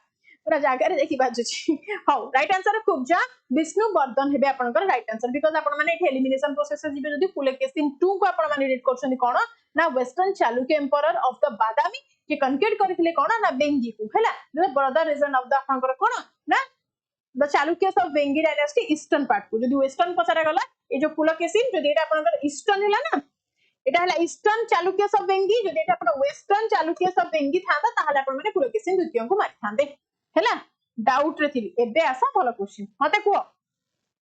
पूरा जागा रे देखि बाजुची हाउ राइट आंसर खुबजा विष्णुवर्धन हेबे आपनकर राइट आंसर बिकॉज़ आपन माने एठी एलिमिनेशन प्रोसेस से जिबे जदी पुलकेशिन 2 को आपन माने रीड करछनी कोन ना western Chalukya emperor of the Badami के कनकेड करथिले कोन ना वेंगी को हैला the brother region of the आपनकर कोन ना the Chalukyas of Vengi dynasty eastern part को जदी वेस्टर्न पचारा गला ए जो पुलकेशिन जदी एटा आपनकर ईस्टर्न हैला ना एटा हैला ईस्टर्न चालुक्यस ऑफ वेंगी जदी एटा आपन वेस्टर्न चालुक्यस ऑफ वेंगी थांदा ताहाले आपन माने पुलकेशिन द्वितीय को मारि थांदे हैला डाउट रे थिली एबे आसा भलो क्वेश्चन मते को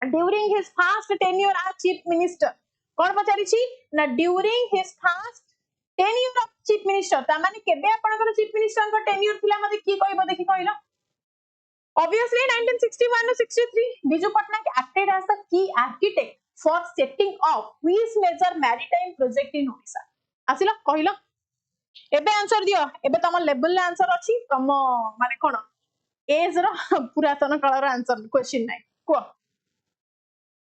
during his first tenure as chief minister कोन पचारि छी ना during his first tenure of chief minister ता माने केबे आपनकर चीफ मिनिस्टर को टेन्योर थिला मते की कहबो देखि कहलो obviously 1961 to 63 Biju Patnaik acted as the key architect for setting up which major maritime project in Odisha आसिला कहलो एबे आंसर दियो एबे तम लेवल ले आंसर अछि तम माने कोन एज रो पुरातन काल रो आंसर क्वेश्चन नै को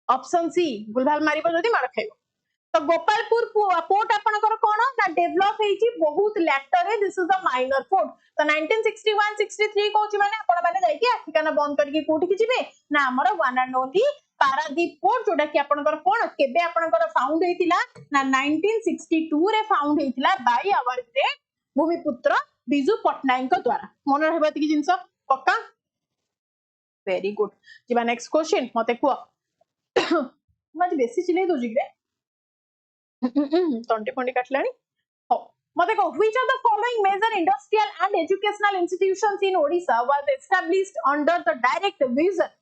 ऑप्शन सी गुलभाल मारिबो जदी मार खाइबो तो गोपालपुर पोर्ट आपनकर कोन ना डेवलप हेची बहुत लेटर है this is the minor port तो 1961 63 कोची माने आपण माने जाई कि ठिकाना बंद करके कोठी कि जिवे ना हमर one and only Paradip port जोटा कि आपनकर कोन केबे आपनकर फाउंड हेतिला ना 1962 रे फाउंड हेतिला बाय आवर ग्रेट भूमिपुत्र बिजू पटनायक द्वारा मन रहबा ती जिंस पक्का वेरी गुड जिबा नेक्स्ट क्वेश्चन मते को मज बेसी चिले दो जिगरे तंटे फंडे काटलानी हो मते को which of the following major industrial and educational institutions in Odisha was established under the direct vision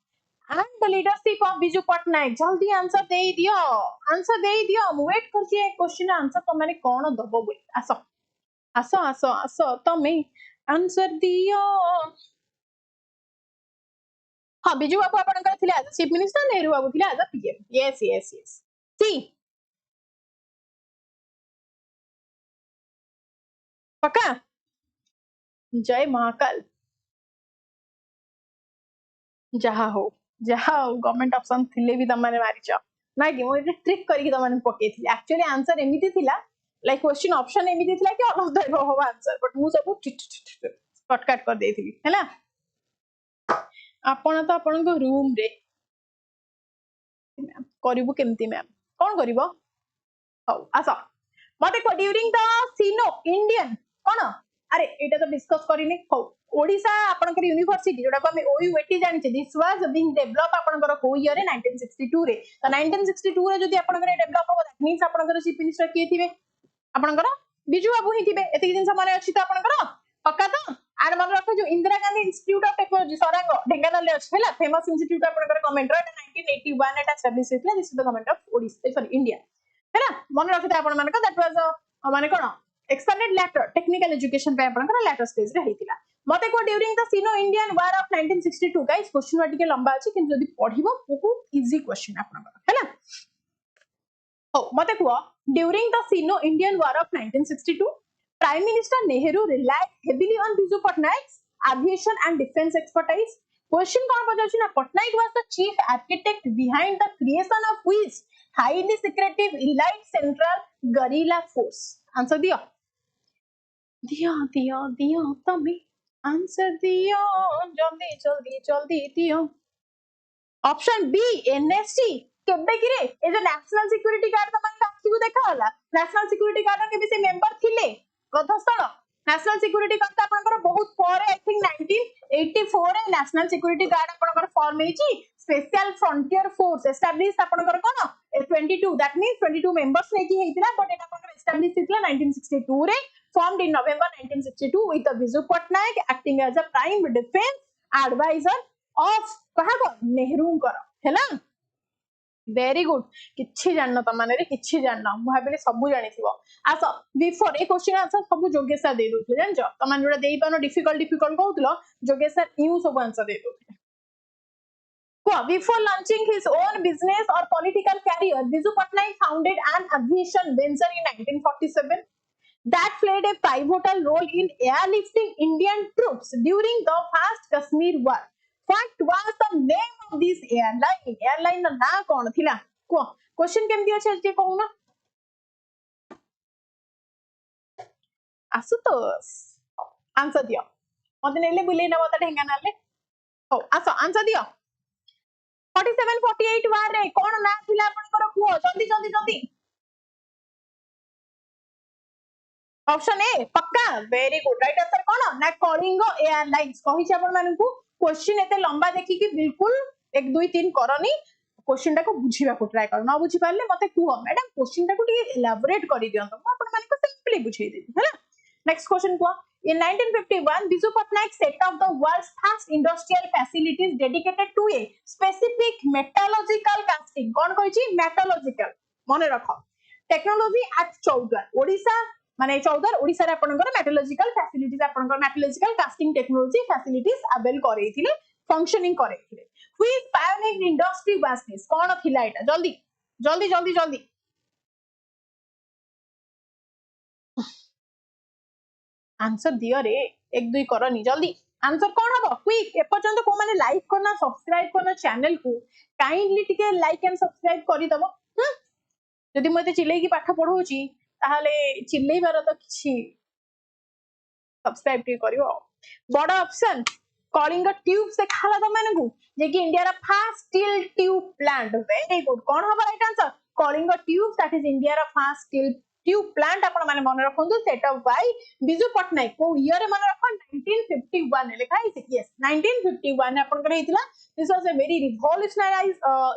and the leadership of Biju Patnaik जल्दी आंसर दे दियो मु वेट करछि ए क्वेश्चन आंसर तो माने कोन दबो बोली आसो आसो आसो आसो तमे आंसर दियो हाँ बिजू बाबू आपनकर थिले as chief minister Nehru Babu थिले as PM yes yes yes C पक्का जय महाकाल जहा हो गवर्नमेंट ऑप्शन थिले भी तमाने मारिच ना कि मो ट्रिक करके तमाने पके थी एक्चुअली आंसर एमिति थिला लाइक क्वेश्चन ऑप्शन एमिति थिला कि ऑल ऑफ द हो आंसर बट मु सब कट कट कर देथिली हैला आपण तो आपण को रूम रे मैम करिवो केमती मैम कोन करिवो हो आसा मते को ड्यूरिंग द सिनो इंडियन कोन अरे एटा तो डिस्कस करिनी हो ओडिसा आपनकर यूनिवर्सिटी जोडा को हम ओयूएटी जानि छै दिस वाज बीइंग डेवलप आपनकर को ईयर 1962 रे तो 1962 रे जदी आपनकर डेवलप हो दैट मींस आपनकर चीफ मिनिस्टर के थिबे आपनकर बिजू बाबू ही थिबे एति दिन समय अछि तो आपनकर पक्का तो आर मन रखो जो Indira Gandhi institute of technology Sarang Dhenkanal ले अछि हैला फेमस इंस्टीट्यूट आपनकर गवर्नमेंट रो 1981 एटा एस्टैब्लिश हेतला this is the government of Odisha sorry India हैला मन रखिता आपन मानक दैट वाज माने कोन एक्सपेंडेड लेटर टेक्निकल एजुकेशन पे आपनकर लेटर स्टेज रे हेतिला मते को during the Sino Indian war of 1962 guys question वाटिके लंबा अछि किंतु जदी पढिबो बहुत इजी क्वेश्चन आपनकर हैला हो मते को during the Sino Indian war of 1962 prime minister Nehru relied heavily on Biju पटनायक's aviation and defense expertise question कोन पजाछि ना Patnaik was the chief architect behind the creation of which highly secretive elite central guerrilla force answer दियो दियो दियो दियो तमे answer दियो जल्दी जल्दी जल्दी दियो ऑप्शन बी एनएससी केबे कि रे ए जो नेशनल सिक्योरिटी गार्ड तमन आखि को देखा होला नेशनल सिक्योरिटी गार्ड के भी से मेंबर थिले गधस्थल नेशनल सिक्योरिटी गार्ड आपनकर बहुत परे आई थिंक 1984 रे नेशनल सिक्योरिटी गार्ड आपनकर फॉर्म हेची स्पेशल फ्रंटियर फोर्स एस्टैब्लिश आपनकर कोन 22 दैट मींस 22 मेंबर्स ने की हेतिला बट एटा आपनकर एस्टैब्लिश हेतिला 1962 रे formed in November 1962 with the Biju Patnaik acting as a prime defense advisor of कहा को नेहरू कर हैला वेरी गुड किछि जानना त माने रे किछि जानना मु भाबले सब जानिथिबो आसो बिफोर ए क्वेश्चन आंसर सब जोगेश सर दे दोथि जान जो त माने जोडा देई पानो डिफिकल्ट कहउतलो जोगेश सर यू सब आंसर दे दोथि को before launching his own business और political career Biju Patnaik founded an aviation venture in 1947 that played a pivotal role in airlifting Indian troops during the first Kashmir war. What was the name of this airline? Airline na kon thila? Ko question केमती अछि जे कहूना Ashutosh answer दियो मते नेले बुले न मते ढेंगानाले हो आसो आंसर दियो 47 48 वार रे कोन ना थिला आपनकर को जल्दी जल्दी जल्दी ऑप्शन ए पक्का वेरी गुड राइट आंसर कोन ना कलिंगो एयरलाइंस कहि छ अपन मानकू क्वेश्चन एते लंबा देखि कि बिल्कुल 1 2 3 करनी क्वेश्चन टाको बुझिबा को ट्राई कर ना बुझि पाले मते कुहो मैडम क्वेश्चन टाको टी एलाबोरेट करि दियंतो अपन मानकू सिंपली बुझाई देबी हैला नेक्स्ट क्वेश्चन को in 1951 Biju Patnaik set up the world's first industrial facilities dedicated to a specific metallurgical casting कोन कहि छी metallurgical मने रखो टेक्नोलॉजी एट चौदर ओडिशा माने चौदर ओडिसा रे आपनकर मेटलॉजिकल फैसिलिटीज आपनकर metallurgical casting technology facilities avail करैथिले फंक्शनिंग करैथिले which pioneer industry was this कोन थिला एटा जल्दी जल्दी जल्दी जल्दी आंसर दियो रे 1 2 करनी जल्दी आंसर कोन हबो क्विक ए पर्यंत को माने लाइक करना सब्सक्राइब करना चैनल को काइंडली टिके लाइक एंड सब्सक्राइब करि दबो जदी मते चिल्लै की पाठ पढौची ताहले चिल्लै बार तो किछि सब्सक्राइब टी करियो बड़ा ऑप्शन कलिंग ट्यूब से खाला त मानकू जे कि इंडिया रा first steel tube plant very good कोन हबो right answer Kalinga tube that is India रा फर्स्ट स्टील ट्यूब प्लांट आपण माने मन रखंतु set up by Biju Patnaik को ईयर मन रख 1951 लिखा है यस 1951 आपण करे हितला this was a very revolutionize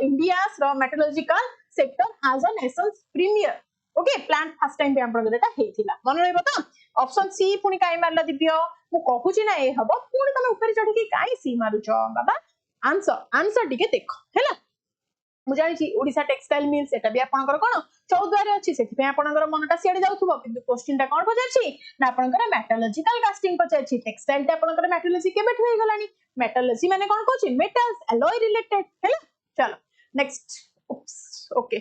इंडिया's metallurgical sector as a nations premier okay plant first time पे आपण एटा हेतिला मन रहबो त ऑप्शन सी पुनी काई मारला दिव्य मु कहूची ना ए हबो पुनी तमे ऊपर चढ़ी के काई सी मारुछ बाबा आंसर टिके देखो हैला मु जानि ओडिसा टेक्सटाइल मिल सेटा भी आपनकर कोन चौद्वारे अछि सेति पे आपनकर मनटा सियाडे जाउथबो किंतु क्वेश्चन टा कोन पचारछि ना आपनकर मेटलर्जिकल कास्टिंग पचारछि टेक्सटाइल टा आपनकर मेटलर्जी केबे ठुई गलानी मेटलर्जी माने कोन कहछि मेटल्स एलॉय रिलेटेड हैला चलो नेक्स्ट ओके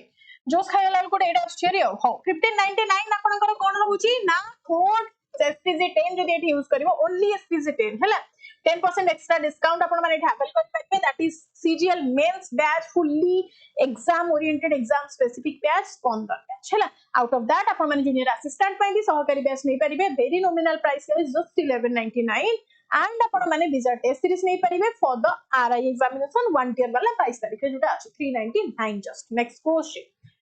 जोस खायलाल कोड एटा आश्चर्य हो 1599 आपनकर कोन रहउछि ना कोड एसपीजी 10 जदि एटी यूज करबो ओनली एसपीजी 10 हैला 10% extra discount अपन माने हैपल कर पाइबे that is CGL mains batch fully exam oriented exam specific batch 15 batch हैला आउट ऑफ दैट अपन माने जूनियर असिस्टेंट पई भी सहकारी बैच नै परिबे very nominal price is just 1199 and अपन माने विजा टेस्ट सीरीज नै परिबे for the RI examination 1 year वाला प्राइस तारिख जोटा अछि 399 जस्ट नेक्स्ट क्वेश्चन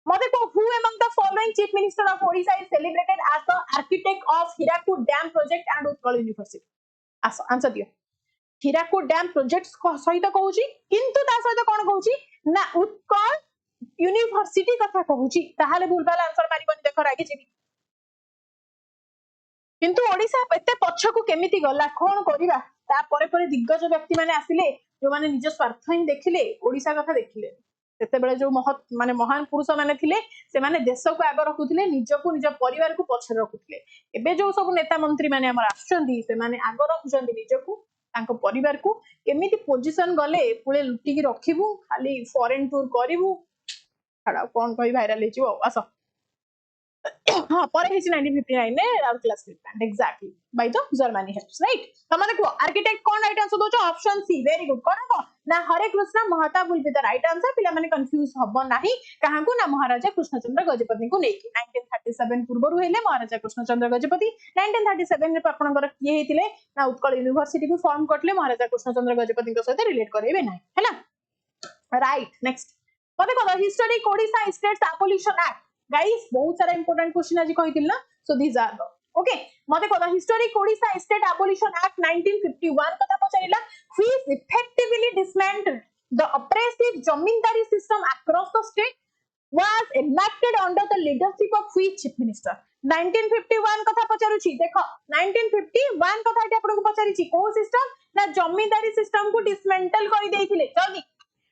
मते को who among the following chief minister of Odisha is celebrated as the architect of Hirakud dam project and Utkal university answer दियो Hirakud dam project सहित कहूची किंतु ता सहित कोन कहूची ना उत्कल यूनिवर्सिटी कथा कहूची ताहाले भूलभाल आंसर मारिबनी देखो रागी छी किंतु ओडिसा एते पछकु केमिति गला कोन करिबा ता परे परे दिग्गज व्यक्ति माने आसिले जो माने निज स्वार्थ ही देखिले ओडिसा कथा देखिले सेते बेले जो माने महान पुरुष माने थिले से माने देश को आगे रखुथिले निजको निज परिवार को पछे रखुथिले एबे जो सब नेता मंत्री माने हमर आछंदी से माने आगे रखुचंदी निजको तांको परिवार को केमिति पोजीशन गले पुळे लुटी की रखिबु खाली फॉरेन टूर करिवु छाड़ा कोन कहि वायरल हेजिवो आसो हां पर हेसी 1959 ने Rourkela steel plant exactly by the Germany helps right त माने को आर्किटेक्ट कोन राइट आंसर दोचो ऑप्शन सी वेरी गुड कोन को ना Hare Krishna Mahtab will be the right answer पिला माने कंफ्यूज हबो नाही काहा को ना महाराजा कृष्णचंद्र गजपति को नेकी 1937 पूर्व रु हेले महाराजा कृष्णचंद्र गजपति 1937 ने आपनकर किए हेतिले ना उत्कल यूनिवर्सिटी को फॉर्म करले महाराजा कृष्णचंद्र गजपति को साथ रिलेट करेबे नाही हैला राइट नेक्स्ट मते को historic Odisha states abolition act guys बहुत सारा इंपोर्टेंट क्वेश्चन आज कहितिल ना so these are the okay मते को historic Odisha state abolition act 1951 कथा पचारिला which effectively dismantled the oppressive zamindari system across the state was enacted under the leadership of which chief minister 1951 कथा पचारुची देखो 1951 कथा एटा आपन को पचारिची को सिस्टम ना जमींदारी सिस्टम को डिसमेंटल करि देइथिले जल्दी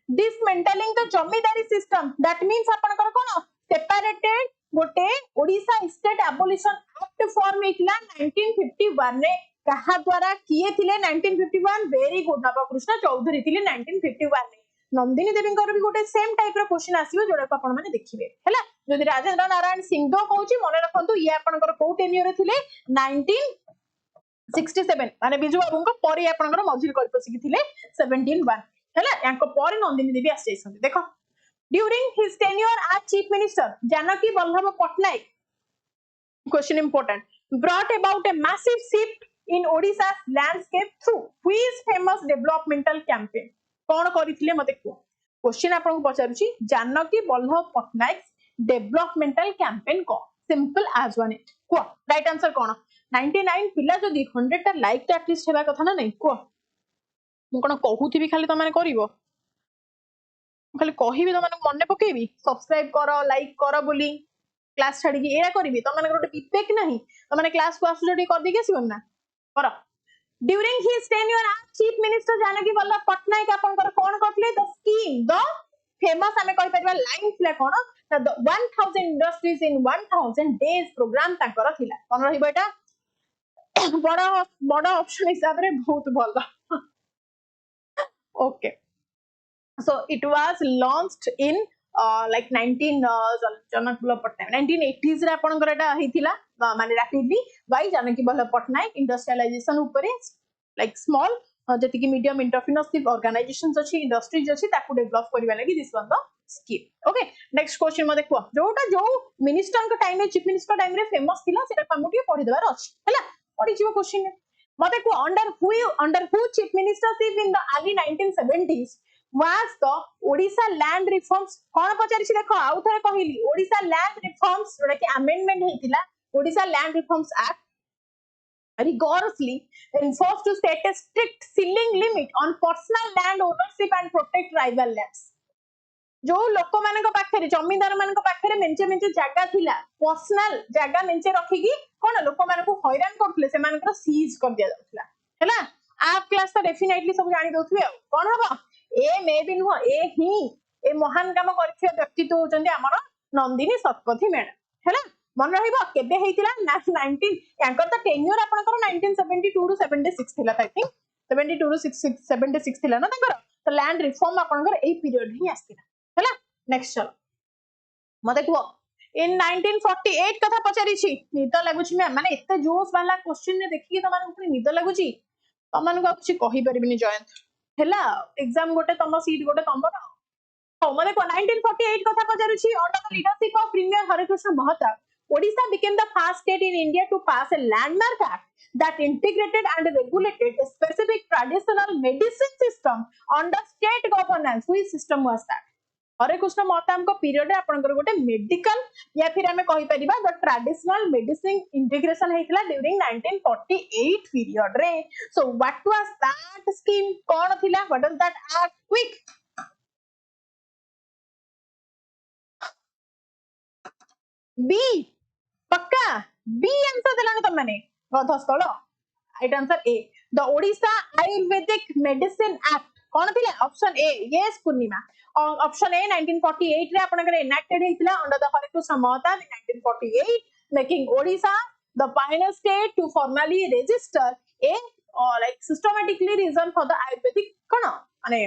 dismantling the zamindari system that means आपन कर कोन सेपरेटेड गोटे Odisha state abolition act form हेतिला 1951 रे कहा द्वारा किए थिले 1951 वेरी गुड नवकृष्ण चौधरी थिले 1951 रे नंदिनी देवींकर भी गोटे सेम टाइप रो क्वेश्चन आसीबो जोडा को आपण माने देखिबे हैला जदि राजेंद्र नारायण सिंह कहूची मने रखंतु ये आपनकर को टेन्यूर थिले 1967 माने बिजू बाबू को परे आपनकर मझिर कर पसिकी थिले 171 हैला यांको परे नंदिनी देवी आसी जाइसंती देखो during his tenure as chief minister Janaki Vallabh Patnaik question important brought about a massive shift in Odisha's landscape through which famous developmental campaign कोन करिथिले मते को क्वेश्चन आपन को पचारुची जानकी वल्लभ पटनायक डेवलपमेंटल कैंपेन को सिंपल एज वन इट को राइट आंसर कोन 99 पिला जदी 100 टा लाइक टा एटलीस्ट हेबा कथा ना नै को मु कोन कहूथिबी खाली त माने करिवो खाली कहिबी त माने मने पकेबी सब्सक्राइब करो लाइक करो बोली क्लास छाडी के एरा करबी त माने गोटे विवेक नाही त माने क्लास को आसु जडी कर दी के सिवन ना करो during his tenure as chief minister Janaki Vallabh Patnaik आपन कर कोन करथले द स्कीम द फेमस हमें कहि परबा लाइन थिला कोन the 1000 industries in 1000 days programme ताकर थिला कोन रहिबो एटा बड़ा बड़ा ऑप्शन हिसाब रे बहुत भलो okay so it was launched in like 19 Vallabh Patnaik 1980s रे आपन करटा हिथिला माने रैपिडली वाई जानकी वल्लभ पटनायक इंडस्ट्रियलाइजेशन ऊपर लाइक स्मॉल जति कि मीडियम एंटरप्रेन्योरशिप ऑर्गेनाइजेशंस अछि इंडस्ट्रीज अछि ताकू डेवलप करबा लागि this one the scheme okay next question म देखो जोटा जो मिनिस्टर का टाइम रे चीफ मिनिस्टर टाइम रे फेमस थिला सेटा हमटी पढि देबार अछि हैला पढि जीव क्वेश्चन मते को under who chief ministership in the early 1970s was the Odisha land reforms कौन पचारि छी देखो आउ थरे कहिली Odisha land reforms जोटा कि amendment हेतिला Odisha land reforms act rigorously enforced to set a strict ceiling limit on personal land ownership and protect tribal lands जो लोक मान पाखे जमींदार मान पाखे मेंचे मेंचे जगह थिला पर्सनल जगह मेंचे रखिकी कौन लोक मान हैरान करथिले से मानकर सीज कर दिया जाउथला हैला आप क्लास तो डेफिनेटली सब जानि दोथबे कौन हबो ए मे भी नुह ए ही ए महान काम करथिया व्यक्तित्व होचंदी हमर नंदिनी शतपथी मैडम हैला मन रहिबो केबे हेतिला 19 यांकर तो टेन्योर आपनकर 1972 टू 76 थिला आई थिंक 72 टू 76 थिला ना तंकर तो लैंड रिफॉर्म आपनकर एई पीरियड ही आस्तिला हैला नेक्स्ट चलो मते कुओ इन 1948 कथा पचारि छी निद लागुची माने एते जोश वाला क्वेश्चन ने देखि त माने पुनी निद लागुची त माने को कुछ कहि परबिनी जयंत हैला एग्जाम गोटे तम सीट गोटे तमर हो मते को 1948 कथा पचारि छी under the leadership of premier Harekrushna Mahtab Odisha became the first state in India to pass a landmark act that integrated and regulated a specific traditional medicine system under state governance. Which system was that? हरे कृष्ण महताम को period रे आपनकर गोटे medical या फिर हमें कहि परिबा the traditional medicine integration हेतिला ड्यूरिंग 1948 पीरियड रे so what was that scheme कोन थिला what is that act quick B पक्का बी आंसर दिलाने तुम मैंने गधस्थल right answer A the Odisha Ayurvedic medicine act कौन थिला option A yes Purnima option A 1948 रे आपनकर एनेक्टेड हेतिला under the Harekrushna Mahtab in 1948 making Odisha the pioneer state to formally register a like systematically reason for the ayurvedic कोन माने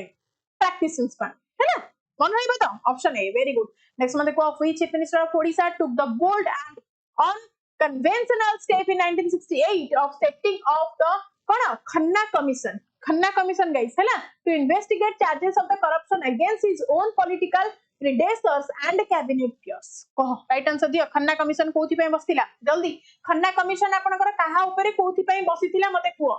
practices पर हैना मन रहिबा तो option A very good next मते को which chief minister of Odisha took the bold and unconventional step in 1968 of setting of the Khanna commission guys hela to investigate charges of the corruption against his own political predecessors and cabinet peers कह right answer दियो Khanna commission कोथि पय बसिला जल्दी Khanna commission आपनकर काहा ऊपर कोथि पय बसिथिला मते quo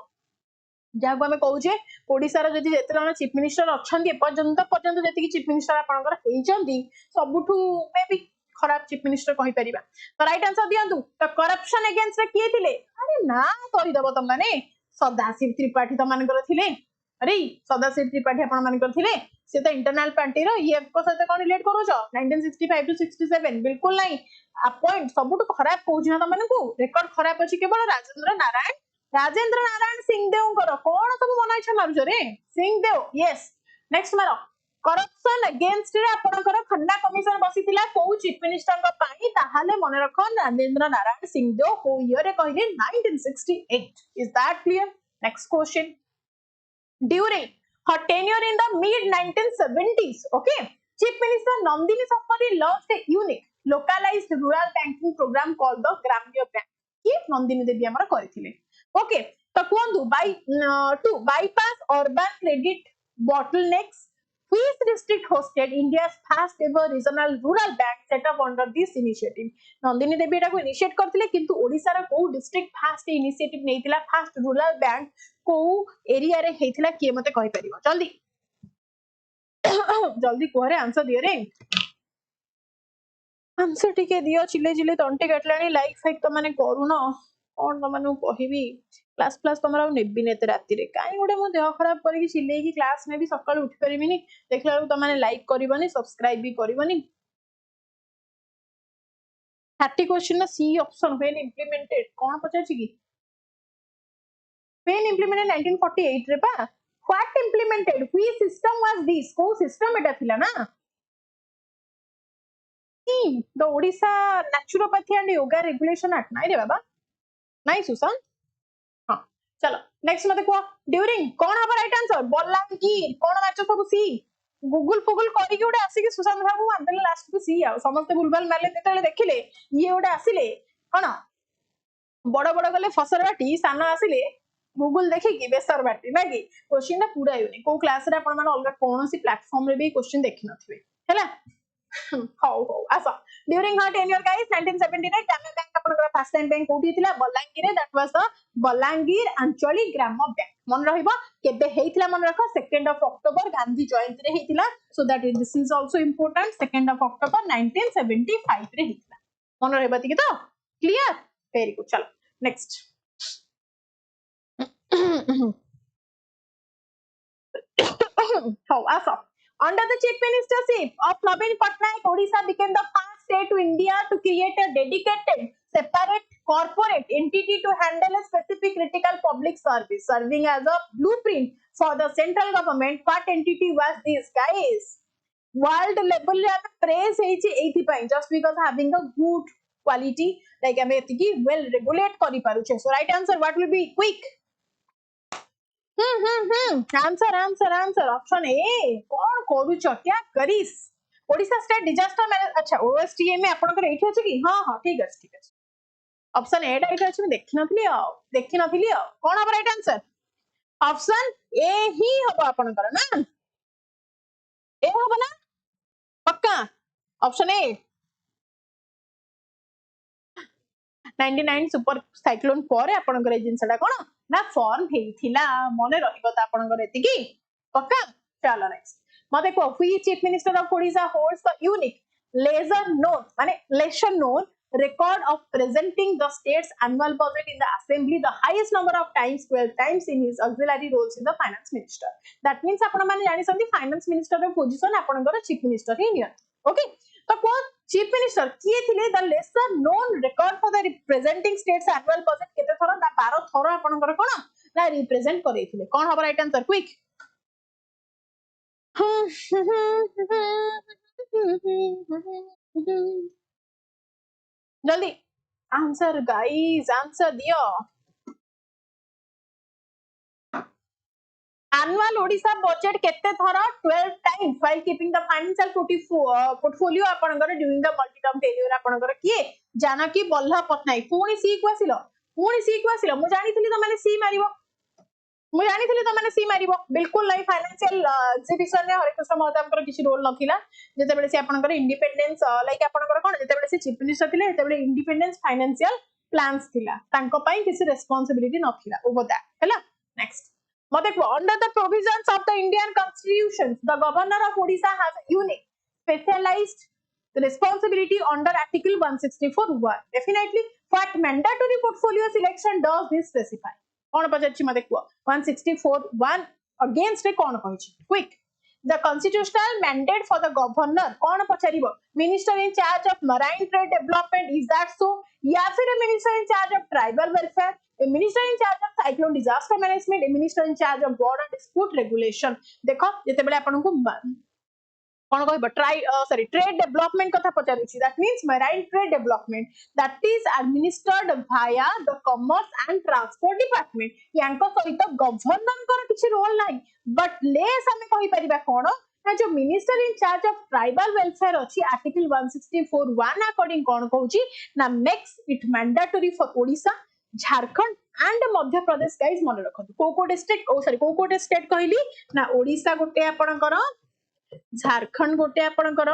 जाको हमें कहूचे ओडिसा रो जदि जेते जन चीफ मिनिस्टर अछंती पर्यंत जति चीफ मिनिस्टर आपनकर हेचंती सबुठु मे भी खराब चीफ मिनिस्टर कहि परिबा तो राइट आंसर दियंतु तो करप्शन अगेंस्ट रे किए थिले अरे ना कहि दबो त माने सदाशिव त्रिपाठी त मानकर थिले अरे सदाशिव त्रिपाठी आपण मानकर थिले से तो इंटरनल पार्टी रो ये को साथे कोन रिलेट करू छ 1965 टू 67 बिल्कुल नहीं अपॉइंट सबुठ खराब कहू ना त मानकू रेकॉर्ड खराब अछि केवल राजेंद्र नारायण सिंहदेव कर कोन सब मनाइ छ मारुछ रे सिंहदेव यस नेक्स्ट मारो करप्शन अगेंस्ट रे आपनकर खन्ना कमिशन बसितिला को चीफ मिनिस्टर को पाई ताहाले मने रखो राजेंद्र नारायण सिंहदेव को ईयर रे कहिले 1968 is that clear next question during her tenure in the mid 1970s okay chief minister nandini sathpathy launched a unique localized rural banking program called the gramya bank ki nandini devi amara karithile okay to kuandu by to bypass urban credit bottlenecks which district hosted India's first ever regional rural bank set up under this initiative nandini devi eta ko initiate करथिले किंतु ओडिसा रा को district first initiative नेतिला first rural bank को area रे हेतिला के मते कहि परिबो जल्दी जल्दी कोरे आंसर दियो रे आंसर टिके दियो चिले चिले तंटे कटलानी लाइक फाइक तो माने करूनो कोन तो माने कहिबी क्लास क्लास तमरा नेबी नेते राती रे काई गोटे मो देह खराब करी कि चिले की क्लास में भी सकाळ उठी परिबिनी देखला तो माने लाइक करिवनी सब्सक्राइब भी करिवनी 30 question C option when implemented कोन पचाछि की व्हेन इंप्लीमेंटेड 1948 रे पा what implemented which system was this को सिस्टम एटा थिला ना the Odisha naturopathy and yoga regulation act नाइ रे बाबा नाइ सुशांत हां चलो नेक्स्ट मते को ड्यूरिंग कोन हबा राइट आंसर बलांगीर कोन मैच सब सी गूगल फुगल करी के ओडे आसी के सुशांत बाबू आंदले लास्ट को सी आ समस्त बुलबुल माले तेतले देखिले ये ओडे आसीले कोन बड़ बड़ गले फसर बाटी सान आसीले गूगल देखि कि बेसर बाटी नागी क्वेश्चन ना पूरा यूनिक को क्लास रे आपण माने अलग कोनोसी प्लेटफार्म रे भी क्वेश्चन देखि नथिबे हैला हाउ आसा ड्यूरिंग हर टेन्योर गाइस 1979 ग्राम्य बैंक आपनकर फर्स्ट टाइम बैंक कोठी थिला बलांगीर रे दैट वाज द बलांगीर आंचलिक ग्राम्य बैंक मन रहिबो केबे हेइथिला मन रखो 2nd of October Gandhi Jayanti रे हेइथिला so that this is also important 2nd of October 1975 रे हेइथिला मन रहिबो ठीक तो क्लियर वेरी गुड चलो नेक्स्ट आसो under the chief ministership of Navin Patnaik Odisha became the first state to India to create a dedicated separate corporate entity to handle a specific critical public service serving as a blueprint for the central government. What entity was this guys? World level रे praise ହେଇଛି एथि ପାଇଁ just because having a good quality like ଆମେ एतिकी well regulate करि पारुछे. So right answer what will be quick? Answer option A कौन करूछ क्या करिस Odisha state disaster manage अच्छा ओएसटीए में आपनकर एठी अछि कि हां ठीक अछि ऑप्शन ए टा एठी अछि मैं देखि नथिली कोन हबो राइट आंसर ऑप्शन ए ही हबो आपनकर ना ए हबो ना पक्का ऑप्शन ए 99 सुपर साइक्लोन पर आपनकर ए जिंसटा कोन ना फॉर्म हेइथिला मने रहिबो त आपनकर एतिकी पक्का चलो नेक्स्ट मते को which chief minister of Odisha holds the unique lesser known record of presenting the state's annual budget in the assembly the highest number of times 12 times in his auxiliary roles in the finance minister that means आपण माने जानि संती finance minister रो position आपनकर chief minister ही नियन okay तो को chief minister किए थिले the lesser known record for the representing state's annual budget केते thorough ना 12 थरो आपनकर कोन ना रिप्रेजेंट करैथिले कोन हबो राइट आंसर क्विक जल्दी आंसर गाइस आंसर दियो annual Odisha budget केते थरा 12 times while keeping the financial portfolio आपनकर during the multi term tenure आपनकर किए जानकी बल्लभ पटनायक पुणी सी को आसिलो मु जानिथिली त माने सी मारिबो बिल्कुल नहीं फाइनेंशियल एग्जीबिशन रे हरिकृष्ण महताबकर किसी रोल नथिला जेते बेले से आपनकर इंडिपेंडेंस लाइक आपनकर कोन जेते बेले से चीफ मिनिस्टर थिले जेते बेले इंडिपेंडेंस फाइनेंशियल प्लान्स थिला तांको पई किसी रिस्पांसिबिलिटी नथिला ओवर दैट हैला नेक्स्ट मते under the provisions of the Indian constitution the governor of Odisha has unique specialised responsibility under article 164(1) definitely what mandatory portfolio selection does this specify कौन पचारछि मते को 164(1) अगेंस्ट रे कौन कहछि quick the constitutional mandate for the governor कौन पचारिबो minister in charge of marine trade development is that so या फिर minister in charge of tribal welfare a minister in charge of cyclone disaster management a minister in charge of border dispute regulation देखो जेते बेले आपन को कौन कहबो trade development कथा पचारुछि that means marine trade development that is administered via the commerce and transport department यांको सहित गवर्नर कर किछि रोल नाही बट लेस हमें कहि परिबा कोन ना जो minister in charge of tribal welfare अछि आर्टिकल 164(1) अकॉर्डिंग कोन कहूछि ना makes it mandatory for Odisha Jharkhand and Madhya Pradesh guys मन रखो को डिस्ट्रिक्ट को स्टेट कहली ना ओडिशा गोटे आपनकर झारखंड गोटे आपनकर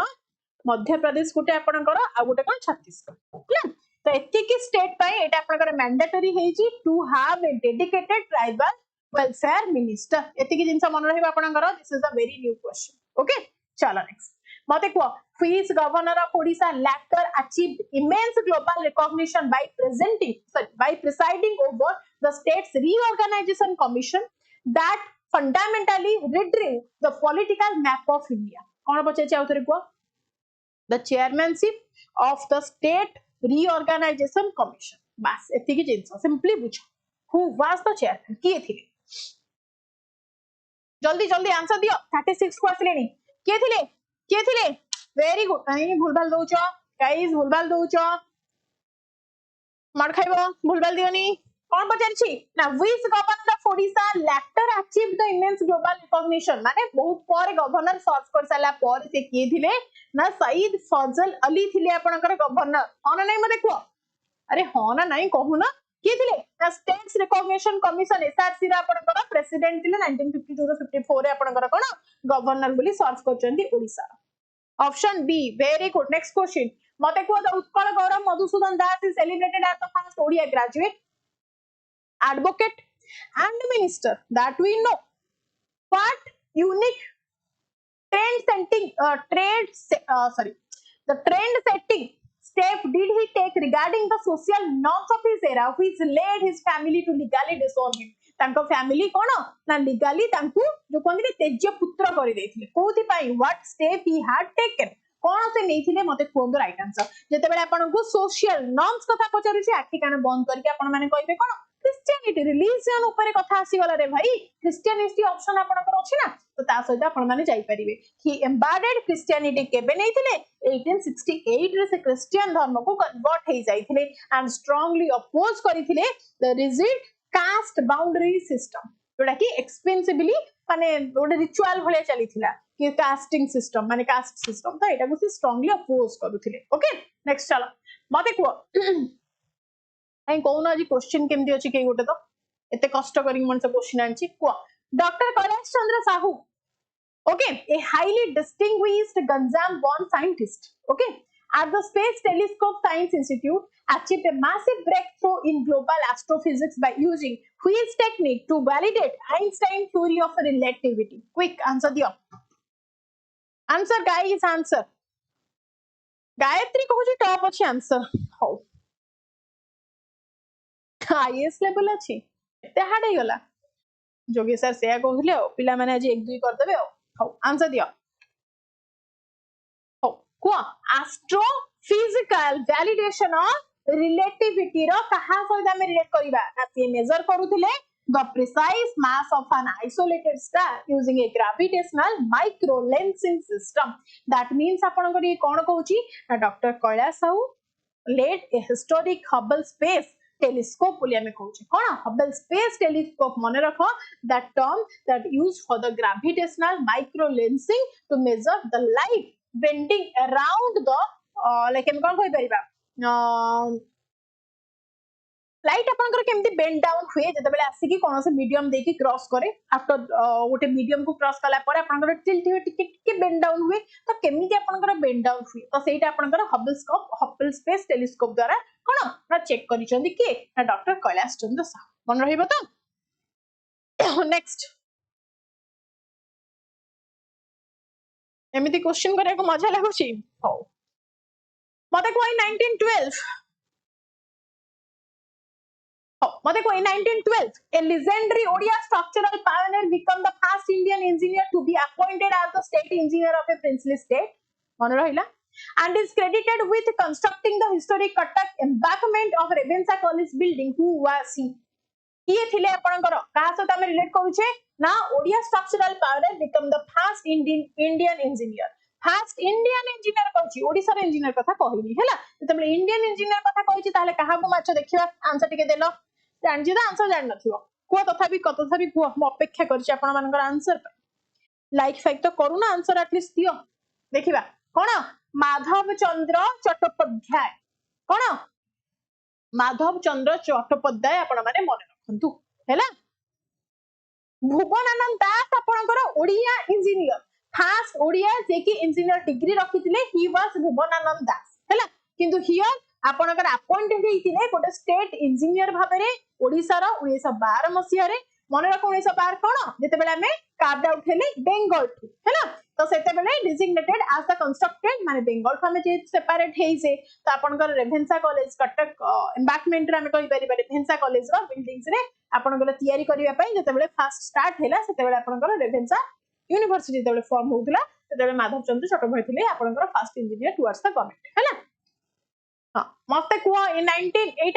मध्य प्रदेश गोटे आपनकर आ गोटे कोन छत्तीसगढ़ तो एतिकी स्टेट पाई एटा आपनकर मैंडेटरी हेजी to have a dedicated tribal welfare minister एतिकी जिंस मन रहबा आपनकर this is a very new question okay चलो नेक्स्ट मते को which governor of Odisha later achieved immense global recognition by presiding over the state's reorganization commission that fundamentally redrew the political map of India. कौन पचारछि आउथरे को the chairmanship of the state reorganization commission बस एतिकी जिंस simply बुझो who was the chairman किए थिले जल्दी answer दियो 36 को आसलेनी किए थिले वेरी गुड नहीं भूलभाल दउचो गाइस भूलभाल दउचो मार खाइबो भूलभाल दियोनी कौन पचारछि ना which governor of Odisha later achieved the immense global recognition माने बहुत पर गवर्नर सर्च कर साला पर से किए थिले ना सईद फजल अली थिले आपनकर गवर्नर हां नहीं मते को अरे हां ना नहीं कहू ना किए थिले ना स्टेट्स रिकॉग्निशन कमिशन एसआरसी रा आपनकर प्रेसिडेंट थिले 1952 रो 54 रे आपनकर कोन गवर्नर बोली सर्च करचंदी Odisha option B very good next question मते को the Utkal Gaurav Madhusudan Das is celebrated as the first Odia graduate advocate and minister that we know. What unique trend setting the trend setting step did he take regarding the social norms of his era which led his family to legally disown him? तांको family कोन ना legally तांको जो कोन तेज पुत्र करि दैथिले कोथि पई what step he had taken कोन से नैथिले मते कोन right answer जेते बेले आपन को सोशल नॉर्म्स कथा पचारु छी आखि कान बंद करके आपन माने कहबे कोन क्रिश्चियनिटी रिलीजन ऊपर कथा आसी गला रे भाई क्रिश्चियनिटी ऑप्शन आपन को अछि ना तो ता सहित आपन माने जाई परिबे ही एम्बेडेड क्रिश्चियनिटी केबे नैथिले 1868 रे से क्रिश्चियन धर्म को कन्वर्ट हे जाइथिले एंड स्ट्रांगली अपोज करिथिले the rigid caste boundary system जोटा कि एक्सपेंसिवली माने गोटे रिचुअल भले चलीथिला कि कास्टिंग सिस्टम माने कास्ट सिस्टम तो एटा को से स्ट्रांगली अपोज करूथिले ओके नेक्स्ट चलो मते को आई कोन आज क्वेश्चन केमदी अछि के गोटे तो एते कष्ट करी मन से क्वेश्चन आंची को doctor Kailash Chandra Sahu okay a highly distinguished Ganjam born scientist okay at the Space Telescope Science Institute achieved a massive breakthrough in global astrophysics by using which technique to validate Einstein theory of relativity quick answer diyo answer guys answer Gayatri कहूची top अछि answer हो highest level अछि एते hard हे गला जोगी sir सेया कहले हो पिला माने आज 1 2 कर देबे हो आंसर दियो हो को एस्ट्रोफिजिकल वैलिडेशन ऑफ रिलेटिविटी रो कहा सहित हम रिलेट करिबा ना से major करूथिले the precise mass of an isolated star using a gravitational micro lensing system that means आपन को ये कोन कहूची doctor Kailash Sahu led a historic Hubble space telescope बोली हमें कहूचे कोन Hubble space telescope मने रखो that term that used for the gravitational micro lensing to measure the light bending around the like हम कोन कहि परिबा लाइट आपनकर केमती बेंड डाउन हुए जते बेले आसी की कोन से मीडियम दे की क्रॉस करे आफ्टर गोटे मीडियम को क्रॉस कला पर आपनकर टिल्ट हुए टिके बेंड डाउन हुए तो केमिति आपनकर बेंड डाउन हुए तो सेटा आपनकर हबल स्पेस टेलीस्कोप द्वारा कोन ना चेक करि चंदी के ना डॉक्टर कैलाश चंद्र साहू मन रहिबो तो नेक्स्ट एमिति क्वेश्चन करे को मजा लागुची हो मते कोइ 1912 मते को in 1912 a legendary Odia structural pioneer became the first Indian engineer to be appointed as the state engineer of a princely state मन रहिला and is credited with constructing the historic Cuttack embankment of Revensa College building who was he किए थिले आपनकर का सहित हम relate करूछे ना Odia structural pioneer become the first Indian engineer fast Indian engineer कहछि ओडिसा रे इंजीनियर कथा कहिनी हैला तबले इंडियन इंजीनियर कथा कहिछि ताले कहा को माछ देखिबा आंसर टिके देलो जानजी दा आंसर जान नथियो को तथापि को हम अपेक्षा करछि आपण मानकर आंसर लाइक फाइक तो करू ना आंसर एटलीस्ट दियो देखिबा कोन माधव चंद्र चट्टोपाध्याय कोन माधव चंद्र चट्टोपाध्याय आपण माने मन रखंतु हैला भुवनानंद दास आपणकर ओडिया इंजीनियर फास्ट ओडिया जे कि इंजीनियर डिग्री रखिथिले ही वाज भुवनानंद दास हैला किंतु हियर आपणकर अपॉइंटेड हेतिले गोटे स्टेट इंजीनियर भाबरे ओडिसा रो 1912 मसिया रे मन रख 1912 कोन जेते बेले हमें कार्ड आउट हेले बेंगल थु हैला तो सेते बेले डिजिग्नेटेड एज द कंस्ट्रक्टेड माने बेंगल थु हमें जे सेपरेट हेइ से तो आपणकर रेवेन्सा कॉलेज कटक एम्बैंकमेंट रे हमें कहि परिबे रेवेन्सा कॉलेज रो बिल्डिंग्स रे आपणकर तयारी करिया पई जेते बेले फर्स्ट स्टार्ट हेला सेते बेले आपणकर रेवेन्सा यूनिवर्सिटी जेते बेले फॉर्म होउतला सेते बेले माधव चंद्र चट्टोपाध्याय थिले आपणकर first engineer towards the government हैला हां मते को in 19 8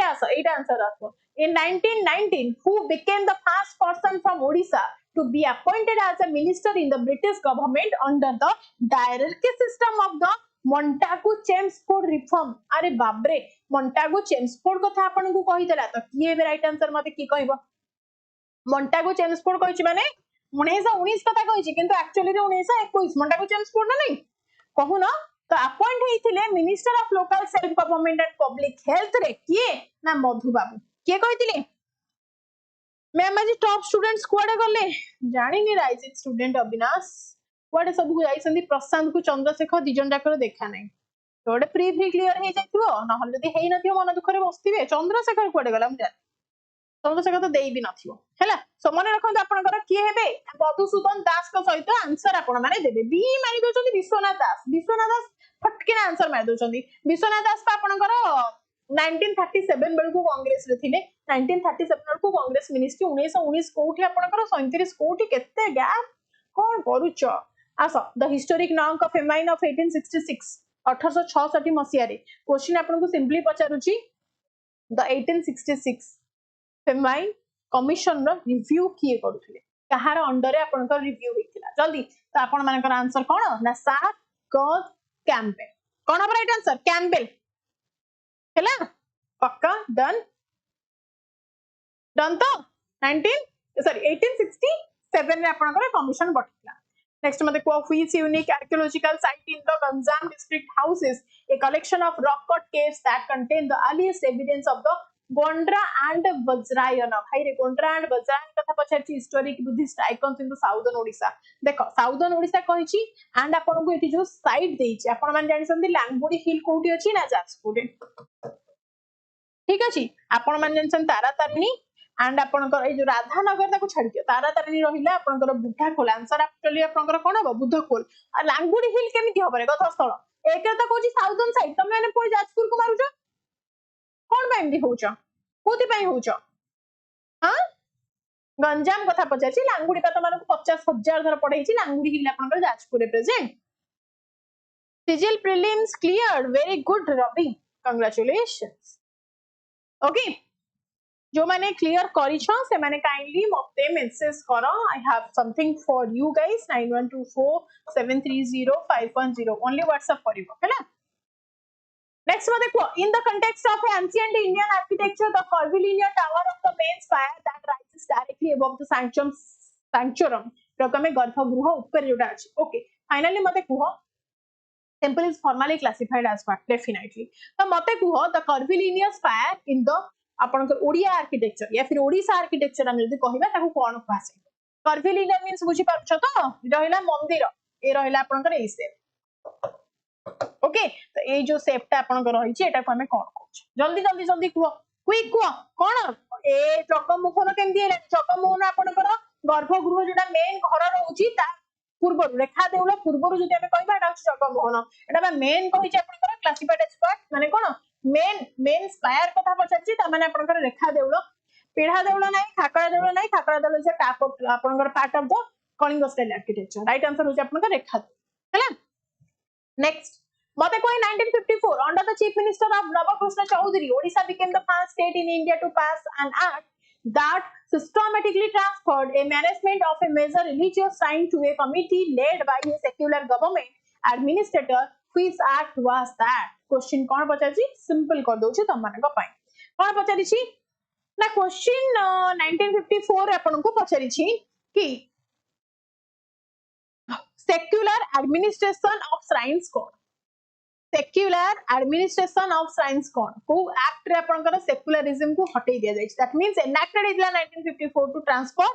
आंसर आसो in 1919 who became the first person from Odisha to be appointed as a minister in the British government under the hierarchy system of the Montagu Chelmsford reform अरे बाबरे Montagu Chelmsford कथा आपन को कहि देला तो किए right answer मते की कहबो Montagu Chelmsford कहिछि माने 1919 कथा कहिछि किंतु एक्चुअली रे 1921 Montagu Chelmsford ना नहीं कहू ना तो अपॉइंट हेतिले minister of local self government and public health रे किए ना मधु बाबू के कहितिले मैम आज टॉप स्टूडेंट्स कोडे गले जानि नि राइजिंग स्टूडेंट अविनाश कोडे सब जाइसंदी प्रशांत को चंद्रशेखर दिजन जाकर देखा नै तोडे प्री क्लियर हे जाइथिबो न हल जदी हेइ नथियो मन दुखरे बसतिबे चंद्रशेखर कोडे गला हम जान तम से कथा देई भी नथियो हैला सो मन रखंतु आपनकर किए हेबे मधुसूदन दास को सहित आंसर आपण माने देबे बी मारि दोचंदी विश्वनाथ दास फटकिना आंसर मारि दोचंदी विश्वनाथ दास पा आपनकर 1937 बेलकु कांग्रेस रे थिले 1937 बेलकु कांग्रेस मिनिस्ट्री 1919 कोठी आपनकर 37 कोठी केते गैप कोन करूच आस द हिस्टोरिक नॉन्क ऑफ एमाइन ऑफ 1866 1866 मसिया रे क्वेश्चन आपनको सिंपली पचारुची द 1866 फेमाइन कमिशन रो रिव्यू किए करूथिले कहार अंडर रे आपनकर रिव्यू हेतिला जल्दी तो आपन मानकर आंसर कोन ना सार गॉड कैम्पबेल कोन अब राइट आंसर कैम्पबेल हैला पक्का डन डन तो 1867 रे आपनकर कमिशन बठिला नेक्स्ट मते को which unique archaeological site in the Ganjam district houses a collection of rock cut caves that contain the earliest evidence of the गोंड्रा एंड वज्रायन भाई रे गोंड्रा एंड वज्रायन कथा पछारची historic Buddhist icons in the southern Odisha देखो southern Odisha कहिची and आपन को एठी जो साइट देइची आपन मान जानि संदी लांगबुडी हिल कोठी अछि ना जाजपुर ठीक अछि आपन मान जानि सन तारा तारिणी एंड आपन को ए जो राधानगर ताको छाडी दियो तारा तारिणी रहिला आपन को बुद्धा खोल आंसर एक्चुअली आपन को कोन हो बुद्ध खोल आ लांगबुडी हिल केमिति हो पारे गथ स्थल एके त कहूची साउदर्न साइड तमे माने पुरी जाजपुर को मारुछ कोन बा एमदी होउछ कोथि पई होउछ हां गंजाम कथा पचारछि लांगुडी पा तमार 50,000 धर पढैछि लांगुडी हिल आपनकर जाजपुर रे present CGL prelims clear very good Ravi congratulations okay जो माने क्लियर करिछ से माने काइंडली मते मैसेज करो I have something for you guys 9124730510 only WhatsApp करिवो हैला Next one, in the context of ancient Indian architecture, the curvilinear tower of the main spire that rises directly above the sanctuary, प्रकमे गर्भगृह ऊपर जोटा अछि. Okay, finally मते कुहो temple is formally classified as what? Definitely. तो मते कुहो the curvilinear spire in the आपनकर Odia architecture या फिर ओडिसा आर्किटेक्चर हम जदी कहिबा ताको कोन कहै छै. Curvilinear means बुझी पारछ तो रहला मंदिर ए रहला आपनकर ए शेप. ओके तो ए जो शेपटा आपन रही छि एटा को हमें कोन कहछ जल्दी जल्दी जल्दी कुओ क्विक कुओ कोन ए चकमुखन केमदी हेला चकमुखन आपन गर्भगृह जोटा मेन घर रहउछि ता पूर्व रेखा देउला पूर्व जदी हमें कहबा एटा चकमुखन एटा बा मेन कहि छि आपन क्लासिफाइड एज पार्ट माने कोन मेन स्पायर कथा पछछि ता माने आपन रेखा देउला पीढ़ा देउला नै खाकड़ा देउला जे टाप आपन part of the Kalinga style architecture right answer होछि आपन रेखा हैला Next, Mate Koi 1954, under the Chief Minister of Navakrishna Chaudhary, Odisha became the first state in India to pass an act that systematically transferred a management of a major religious shrine to a committee led by a secular government administrator. Which act was that? Question कौन पचारी? Simple कर दो ची तम्माने का pine. कौन पचारी ची? ना question 1954 अपन को पचारी ची कि secular administration of shrines code secular administration of shrines code को act रे आपनकर secularism को हटै दिया जाय that means enacted in 1954 to transfer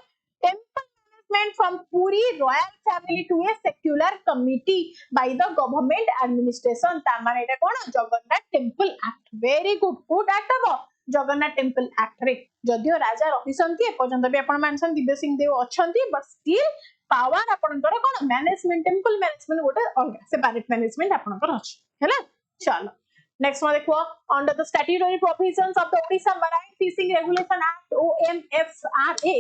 temple management from Puri royal family to a secular committee by the government administration ता माने एटा कोन Jagannath temple act very good act हो जगन्नाथ टेम्पल act रे जदियो राजा रहिसंती ए पर्यंत भी आपन मानसन दिव्य सिंह देव अछंती but still पावर आपनकर कोन मैनेजमेंट टेम्पल मैनेजमेंट गोटे अलग सेपरेट मैनेजमेंट आपनकर अछि हैला चलो नेक्स्ट वन देखो under the statutory provisions of the Odisha marine fishing regulation act OMFRA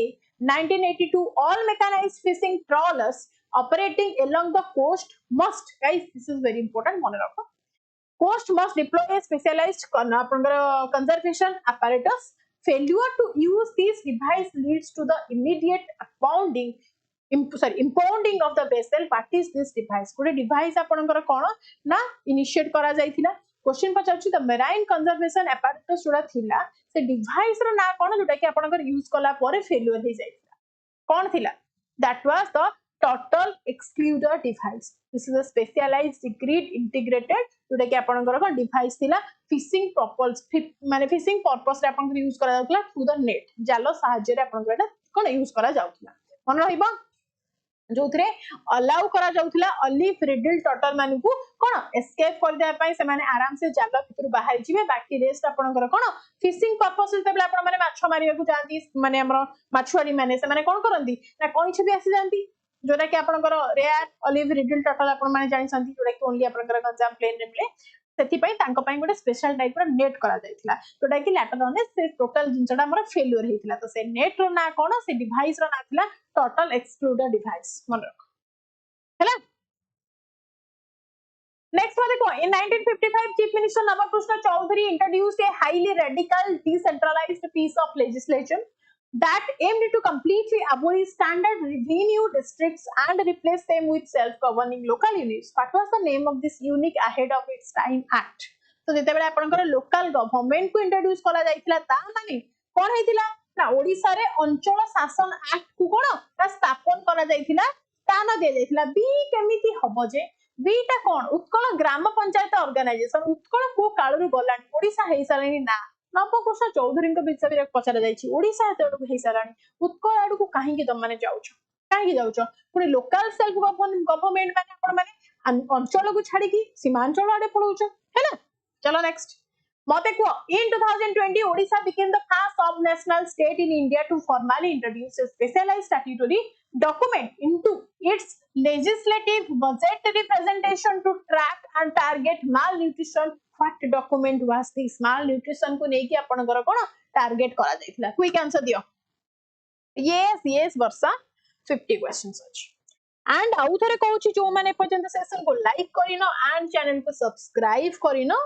1982 all mechanized fishing trawlers operating along the coast must guys this is very important mone rakho coast must deploy a specialized conservation apparatus failure to use this device leads to the immediate impounding of the vessel. What is this device? गोटे device आपनकर कोन ना initiate करा जायथिला question पचारछि the marine conservation apparatus जोडा थिला से डिवाइस रो ना कोन जोटा कि आपनकर यूज कला परे फेल्युअर हे जायथिला कोन थिला that was the total excluder device. This is a specialized grid integrated जोटा कि आपनकर कोन डिवाइस थिला फिशिंग पर्पस माने फिशिंग पर्पस रे आपनकर यूज करा जाउतला थ्रू द नेट जालो सहाय्य रे आपनकर एटा कोन यूज करा जाउतला मन रहिबो जो थे अलाउ करा जाउथला ऑलिव रिडल टर्टल मानु को कोन एस्केप कर दे पई से माने आराम से जाल भितर बाहर जिवे बाकी रेस्ट आपनकर कोन फिशिंग पर्पस तबले आपण माने माछ मारिया को जांती माने हमर माछुआरी माने से माने कोन करंती ना कोइछ भी आसी जांती जोटा कि आपनकर रेयर ऑलिव रिडल टर्टल आपण माने जानि संती जोटा कि ओनली आपनकर गंजाम प्लेन रे मिले सेति पई तांको पई गोटे स्पेशल टाइप रो नेट करा जायतिला जोटा कि लेटर ऑन से टोटल जिंसटा हमर फेल्युअर हेतिला तो से नेट रो ना कोन से डिवाइस रो ना थिला टोटल एक्सक्लूडेड डिवाइस मन रख हैला नेक्स्ट वाले को in 1955 chief minister Navakrishna Chaudhary introduced a highly radical decentralized piece of legislation that aimed to completely abolish standard revenue districts and replace them with self-governing local units. What was the name of this unique ahead of its time act? तो जेते बेले आपनकर local government को introduce करा जाइतिला ता माने कोन हेतिला ना ओडिसा रे अंचल शासन एक्ट को कोन ता स्थापन करा जाइतिला ता न दे जाइतिला बी केमिति हबो जे बीटा कोन उत्कल ग्राम पंचायत ऑर्गेनाइजेशन उत्कल को कालरु गलानी ओडिसा हेइ सालानी ना नवकृष्ण चौधरी विषय में पचरा जाइछि ओडिसा एतडु हेइ सालानी उत्कल आडु को काहे कि तुम माने जाउछो काहे कि जाउछो पुनी लोकल सेल्फ गवर्नमेंट माने आपण माने अंचल को छाडी कि सीमांचल आडे पळौछो हैना चलो नेक्स्ट मते को in 2020 Odisha became the first sub-national state in India to formally introduce a specialized statutory document into its legislative budget representation to track and target malnutrition. What document was this? Malnutrition को नेकी अपन घर कोन target करा जाइथिला quick answer दियो yes वर्षा 50 questions अछि and आउ थरे कहूची जो माने पर्यंत सेशन को लाइक करिनो एंड चैनल को सब्सक्राइब करिनो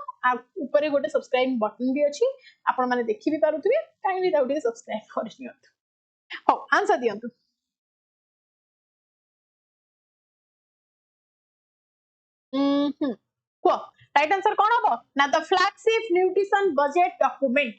ऊपर गोटे सब्सक्राइब बटन भी अछि आपण माने देखि भी पारुथबे काइंडली दाउटे सब्सक्राइब करियो हो आंसर दियंतु को राइट आंसर कोन हो ना the flagship nutrition budget document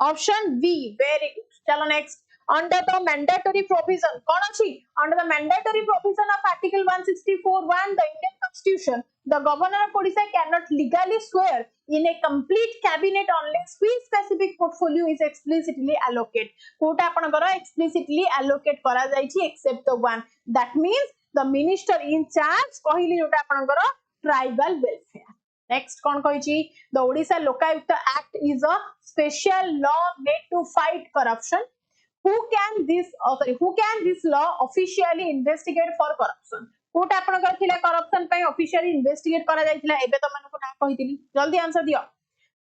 option B very good चलो next under the mandatory provision kon achi under the mandatory provision of article 164(1) the Indian constitution the governor of Odisha cannot legally swear in a complete cabinet unless which specific portfolio is explicitly allocated कोटा आपनकर explicitly allocate करा जाइछि except the one that means the minister in charge कहिली जोटा आपनकर tribal welfare next kon कहिछि the Odisha Lokayukta act is a special law made to fight corruption who can this law officially investigate for corruption Kota आपनकर थिला corruption पई officially investigate करा जाइथिला एबे त मानको ना कहिथिली जल्दी आंसर दियो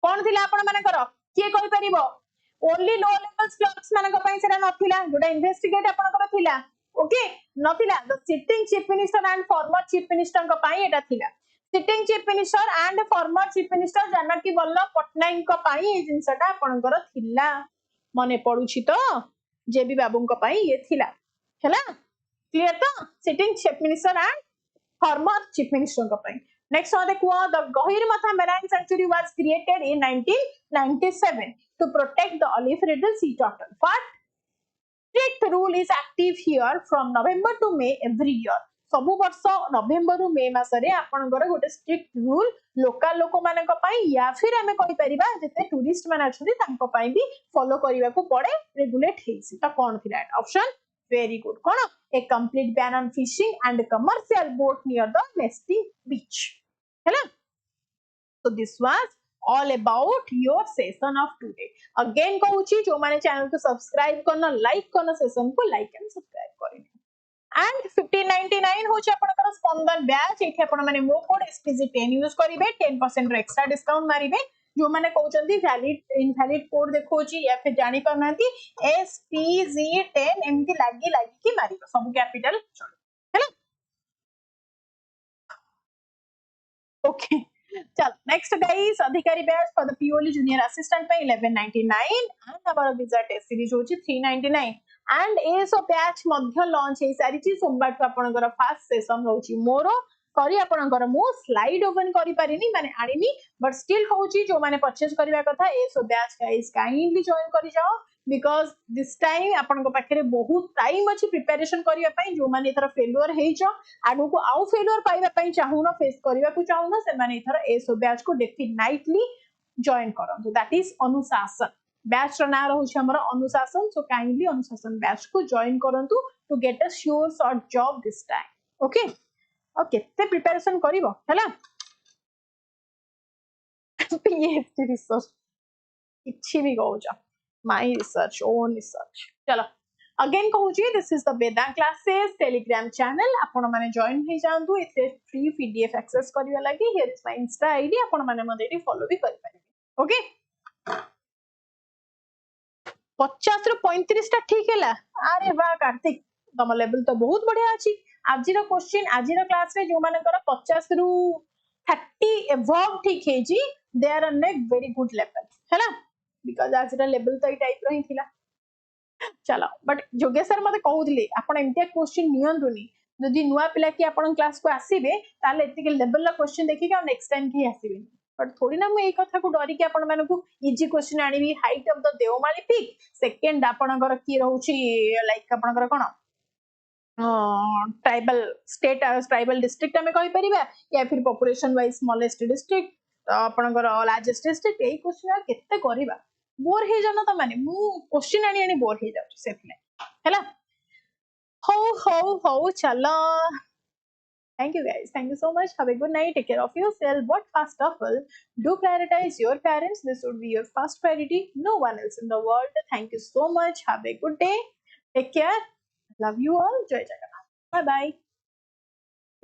कोन थिला आपण मानकर के कहि परिबो ओनली लो लेवल्स क्लर्क्स मानक पई सेरा नथिला जोटा इन्वेस्टिगेट आपनकर थिला ओके नथिला the sitting chief minister and former chief minister को पई एटा थिला sitting chief minister and former chief minister Janaki Vallabh Patnaik को पई ए जिंसटा आपनकर थिला मने पडुछि तो जेबी बाबू को पई ये थिला हैला क्लियर तो sitting chief minister and former chief minister को पई नेक्स्ट वाला देखो the Gahirmatha marine sanctuary was created in 1997 to protect the olive ridley sea turtle what strict rule is active here from November to May every year सबु वर्ष नवंबर रु मे मासरे आपनकर गोटे strict rule local लोक मानक पई या फिर हमें कहि परिबा जते टूरिस्ट मान अछथि तांको पई भी फॉलो करिवा को पड़े रेगुलेट हेसी त कोन थिला ऑप्शन वेरी गुड कोन A complete ban on fishing and commercial boat near the nesting beach हैला so this was all about your session of today again कहूची जो माने चैनल को सब्सक्राइब करना लाइक करना सेशन को लाइक एंड सब्सक्राइब करिन and 1599 होची आपनकर स्पंदन बैच एठी आपन माने मो कोड SPG10 यूज करिवे 10% रो एक्स्ट्रा डिस्काउंट मारिवे जो माने कहउचंदी वैलिड इनवैलिड कोड देखोची या फिर जानि परनांती SPG10 एमती लागी कि मारिबो सब कैपिटल चलो हैला ओके चल नेक्स्ट गाइस अधिकारी batch for the purely junior assistant पे 1199 एंड आवर वीजा टेस्ट सीरीज होची 399 एंड ASO बैच मध्य लॉन्च हे सारी चीज सोमवार को आपनकर फर्स्ट सेशन होची मोरो करी आपनकर मो स्लाइड ओपन करि पारिनी माने आनिनी बट स्टिल कहूची जो माने परचेज करबा कथा ASO batch guys kindly join करि जाओ बिकॉज़ दिस टाइम आपन को पाखरे बहुत टाइम अछि प्रिपरेशन करिया पई जो माने इथर फेल्युअर हेइचो आगु को आउ फेल्युअर पाइबा पई चाहूनो फेस करिया को चाहूनो से माने इथर ASO बैच को डेफिनेटली जॉइन करंतु दैट इज अनुशासन बैच रो ना रहउछि हमर Anushasan so kindly Anushasan batch को जॉइन करंतु to get a sure short job this time okay और केते प्रिपरेशन करिवो हैला पीएचडी रिसर्च किछि भी कहउछ माय रिसर्च ओन रिसर्च चलो अगेन कहूची this is the Vedang classes Telegram channel आपण माने जॉइन हो जांतु इथे फ्री पीडीएफ एक्सेस करबा लागि here is my Insta ID आपण माने मते एटी फॉलो भी करि पारिबे ओके 50 रु 35 टा ठीक हैला अरे वाह कार्तिक तम लेवल तो बहुत बढ़िया अछि आजिर क्वेश्चन आजिर क्लास रे जो माने कर 50 रु 30 एबव ठीक है जी they are on a very good level हैला बिकॉज़ आजिर लेवल तो ई टाइप रो ही थिला चलो बट जोगे सर मते कहउतले आपण एमतिया क्वेश्चन नियंतुनी जदि नुआ पिला कि आपण क्लास को आसीबे ताले एतिके लेवल ला क्वेश्चन देखि के नेक्स्ट टाइम की आसीबे बट थोड़ी ना मैं ए कथा को डरी के आपण मानकु इजी क्वेश्चन आनीबी height of the Deomali peak second आपणकर की रहउची लाइक आपणकर कोन ट्राइबल स्टेट ट्राइबल डिस्ट्रिक्ट हमें कहि परिबा या फिर पॉपुलेशन वाइज स्मॉलेस्ट डिस्ट्रिक्ट आपणकर लार्जेस्ट डिस्ट्रिक्ट ए क्वेश्चन केते करिबा बोर हे जाना त माने मु क्वेश्चन आनी आनी बोर हे जाउ सेतले हैला हो हो हो चलो thank you guys thank you so much have a good night take care of yourself but first of all do prioritize your parents this would be your first priority no one else in the world thank you so much have a good day take care love you all jai jagannath bye bye